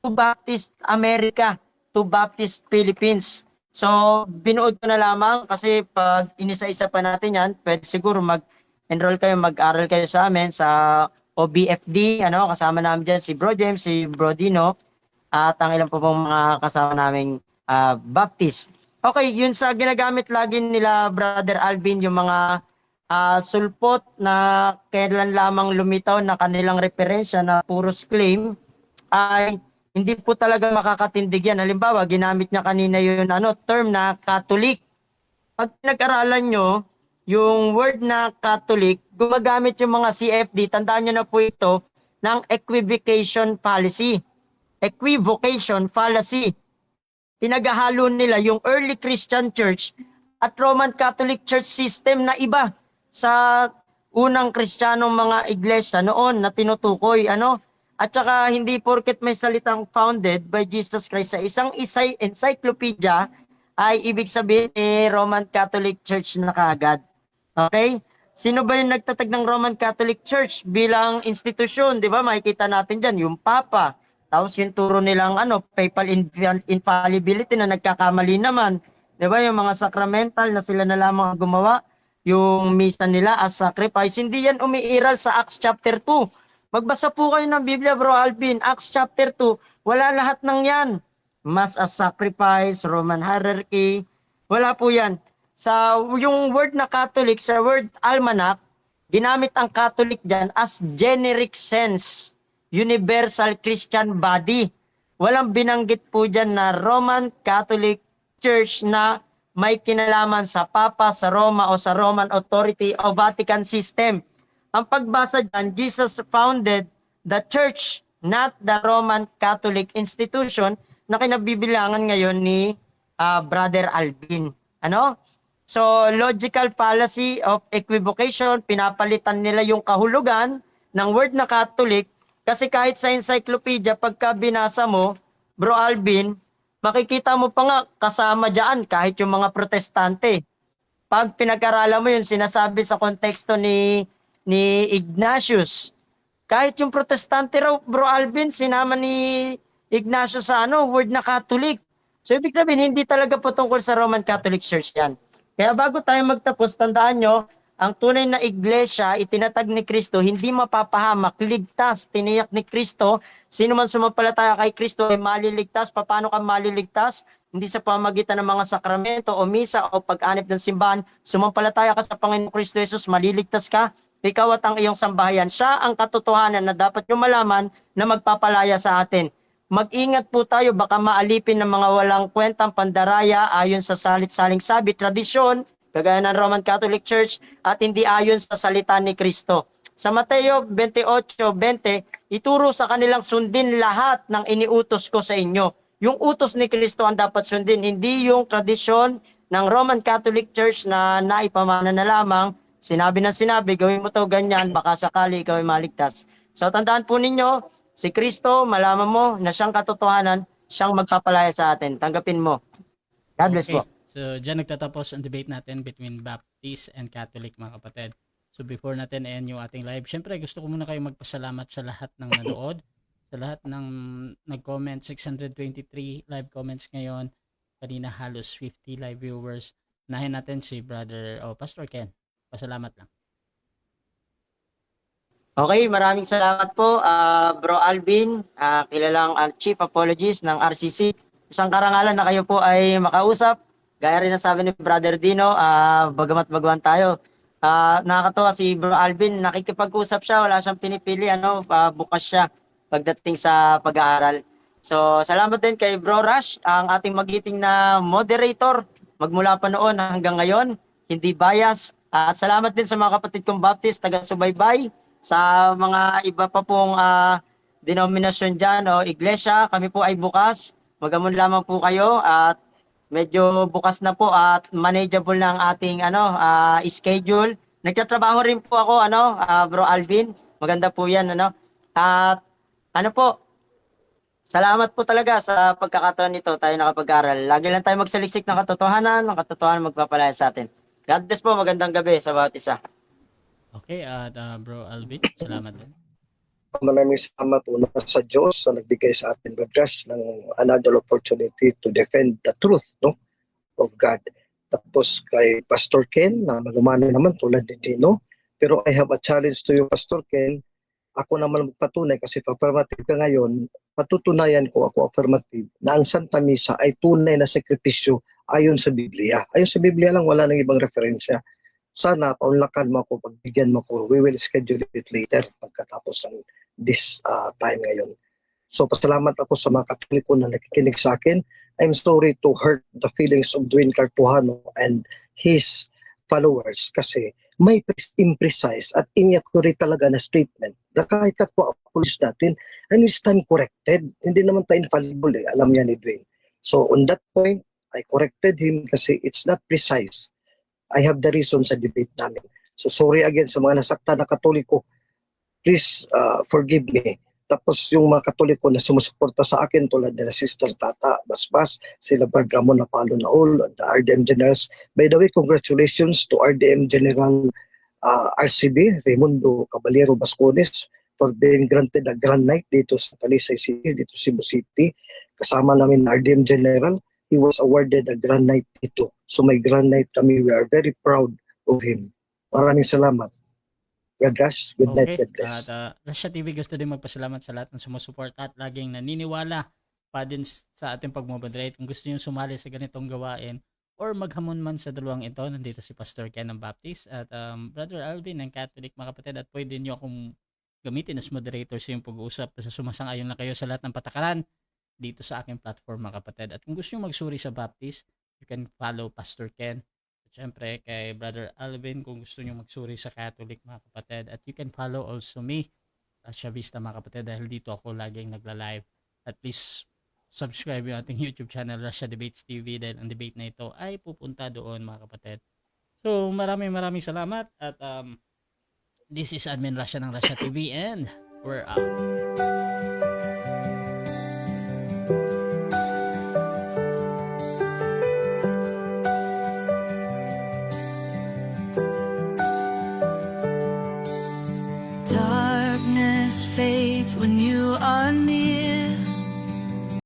to Baptist America, to Baptist Philippines. So, binuod ko na lamang kasi pag inisa-isa pa natin yan, pwede siguro mag-enroll kayo, mag-aral kayo sa amin sa OBFD, kasama namin dyan si Bro James, si Bro Dino, at ang ilang po pong mga kasama naming Baptist. Okay, yun sa ginagamit lagi nila Brother Alvin, yung mga sulpot na kailan lamang lumitaw na kanilang referensya na puros claim, ay hindi po talaga makakatindig yan. Halimbawa, ginamit niya kanina yung term na Catholic. Pag nag-aralan nyo, yung word na Catholic, gumagamit yung mga CFD, tandaan nyo na po ito, ng equivocation policy. equivocation fallacy. Pinaghahalo nila yung early Christian church at Roman Catholic Church system na iba sa unang Kristiyanong mga iglesia noon na tinutukoy. At saka hindi porket may salitang founded by Jesus Christ sa isang encyclopedia ay ibig sabihin Roman Catholic Church na kaagad. Okay? Sino ba yung nagtatag ng Roman Catholic Church bilang institusyon? Di ba? Makikita natin dyan, yung Papa. Tapos yung turo nilang papal infallibility na nagkakamali naman. Di ba? Yung mga sacramental na sila na lamang gumawa. Yung misa nila as sacrifice. Hindi yan umiiral sa Acts chapter 2. Magbasa po kayo ng Biblia, Bro Alvin. Acts chapter 2, wala lahat ng yan. Mass as sacrifice, Roman hierarchy, wala po yan. Sa yung word na Catholic, sa word almanac, ginamit ang Catholic dyan as generic sense. Universal Christian body. Walang binanggit po dyan na Roman Catholic Church na may kinalaman sa Papa, sa Roma o sa Roman Authority o Vatican System. Ang pagbasa dyan, Jesus founded the church, not the Roman Catholic institution na kinabibilangan ngayon ni Brother Alvin. So, logical fallacy of equivocation, pinapalitan nila yung kahulugan ng word na Catholic. Kasi kahit sa encyclopedia, pagka binasa mo, Bro Alvin, makikita mo pa nga kasama dyan kahit yung mga protestante. Pag pinag-aralan mo yun, sinasabi sa konteksto ni Ignatius. Kahit yung protestante raw, Bro Alvin, sinama ni Ignatius sa word na Catholic. So ibig sabihin, hindi talaga po tungkol sa Roman Catholic Church yan. Kaya bago tayo magtapos, tandaan nyo, ang tunay na iglesia, itinatag ni Kristo, hindi mapapahamak, ligtas, tiniyak ni Kristo. Sino man sumampalataya kay Kristo ay maliligtas. Paano ka maliligtas? Hindi sa pamagitan ng mga sakramento o misa o pag-anib ng simbahan. Sumampalataya ka sa Panginoong Kristo Jesus, maliligtas ka. Ikaw at ang iyong sambahayan. Siya ang katotohanan na dapat nyo malaman na magpapalaya sa atin. Mag-ingat po tayo, baka maalipin ng mga walang kwentang pandaraya ayon sa salit-saling sabi, tradisyon, kagaya ng Roman Catholic Church, at hindi ayon sa salita ni Kristo. Sa Mateo 28:20, ituro sa kanilang sundin lahat ng iniutos ko sa inyo. Yung utos ni Kristo ang dapat sundin, hindi yung tradisyon ng Roman Catholic Church na naipamana na lamang, sinabi ng sinabi, gawin mo to ganyan, baka sakali ikaw ay maligtas. So tandaan po ninyo, si Kristo, malaman mo na siyang katotohanan, siyang magpapalaya sa atin. Tanggapin mo. God bless po. So, dyan nagtatapos ang debate natin between Baptist and Catholic, mga kapatid. So, before natin end yung ating live, syempre gusto ko muna kayo magpasalamat sa lahat ng nanood, sa lahat ng nag-comment, 623 live comments ngayon. Kanina halos 50 live viewers. Nahin natin si Pastor Ken. Pasalamat lang. Okay, maraming salamat po, Bro Alvin, kilalang Chief Apologist ng RCC. Isang karangalan na kayo po ay makausap. Gaya rin ang sabi ni Brother Dino, bagamat baguhan tayo. Nakakatawa si Bro Alvin, nakikipag-usap siya, wala siyang pinipili, bukas siya pagdating sa pag-aaral. So, salamat din kay Bro Rush, ang ating magiting na moderator, magmula pa noon hanggang ngayon, hindi bias. At salamat din sa mga kapatid kong Baptist, taga-subaybay, sa mga iba pa pong denominasyon dyan o iglesia, kami po ay bukas. Magamon lamang po kayo at medyo bukas na po at manageable na ang ating schedule. Nagtatrabaho rin po ako, Bro Alvin. Maganda po yan, At salamat po talaga sa pagkakataon nito tayo nakapag-aral. Lagi lang tayo magsaliksik ng katotohanan magpapalaya sa atin. God bless po, magandang gabi sa bawat isa. Okay, at Bro Alvin, salamat din. Maraming salamat una sa Diyos sa nagbigay sa atin, brothers, ng another opportunity to defend the truth of God. Tapos kay Pastor Ken, na malumano naman tulad ni Dino. Pero I have a challenge to you, Pastor Ken. Ako naman magpatunay kasi affirmative ka ngayon, patutunayan ko ako affirmative na ang Santa Misa ay tunay na sakripisyo ayon sa Biblia. Ayon sa Biblia lang, wala nang ibang referensya. Sana paunlakan mo ako, pagbigyan mo ko. We will schedule it later pagkatapos ng this time ngayon. So pasalamat ako sa mga Katoliko na nakikinig sa akin. I'm sorry to hurt the feelings of Dwayne Cartuhano and his followers kasi may imprecise at inaccurate talaga na statement na kahit ako apologize natin, and it's time corrected. Hindi naman tayo infallible eh. Alam niya ni Dwayne. So on that point, I corrected him kasi it's not precise. I have the reason sa debate namin. So sorry again sa mga nasaktan na Katoliko. Please forgive me. Tapos yung mga Katoliko na sumusuporta sa akin tulad nila Sister Tata Basbas, sila Brad Ramon Napalo Naol, the RDM Generals. By the way, congratulations to RDM General RCB, Raimundo Caballero Bascones, for being granted a Grand Knight dito sa Talisay City, dito Cebu City. Kasama namin RDM General, he was awarded a Grand Knight dito. So may Grand Knight kami, we are very proud of him. Maraming salamat. God bless. Good night. God bless. At Rasha TV gusto din magpasalamat sa lahat ng sumusuporta at laging naniniwala pa din sa ating pagmoderate. Kung gusto niyo sumali sa ganitong gawain or maghamon man sa dalawang ito, nandito si Pastor Ken ng Baptist at Brother Alvin ng Catholic, mga kapatid, at pwede niyo akong gamitin as moderator sa yung pag-uusap sa sumasang-ayon na kayo sa lahat ng patakaran dito sa aking platform, mga kapatid. At kung gusto niyo magsuri sa Baptist, you can follow Pastor Ken. Siyempre, kay Brother Alvin, kung gusto nyo magsuri sa Catholic, mga kapatid. At you can follow also me, Shavista, mga kapatid, dahil dito ako laging nagla-live. At please, subscribe yung ating YouTube channel, Russia Debates TV, dahil ang debate na ito ay pupunta doon, mga kapatid. So, maraming salamat. At this is Admin Russia ng Russia TV, and we're out. Darkness fades when you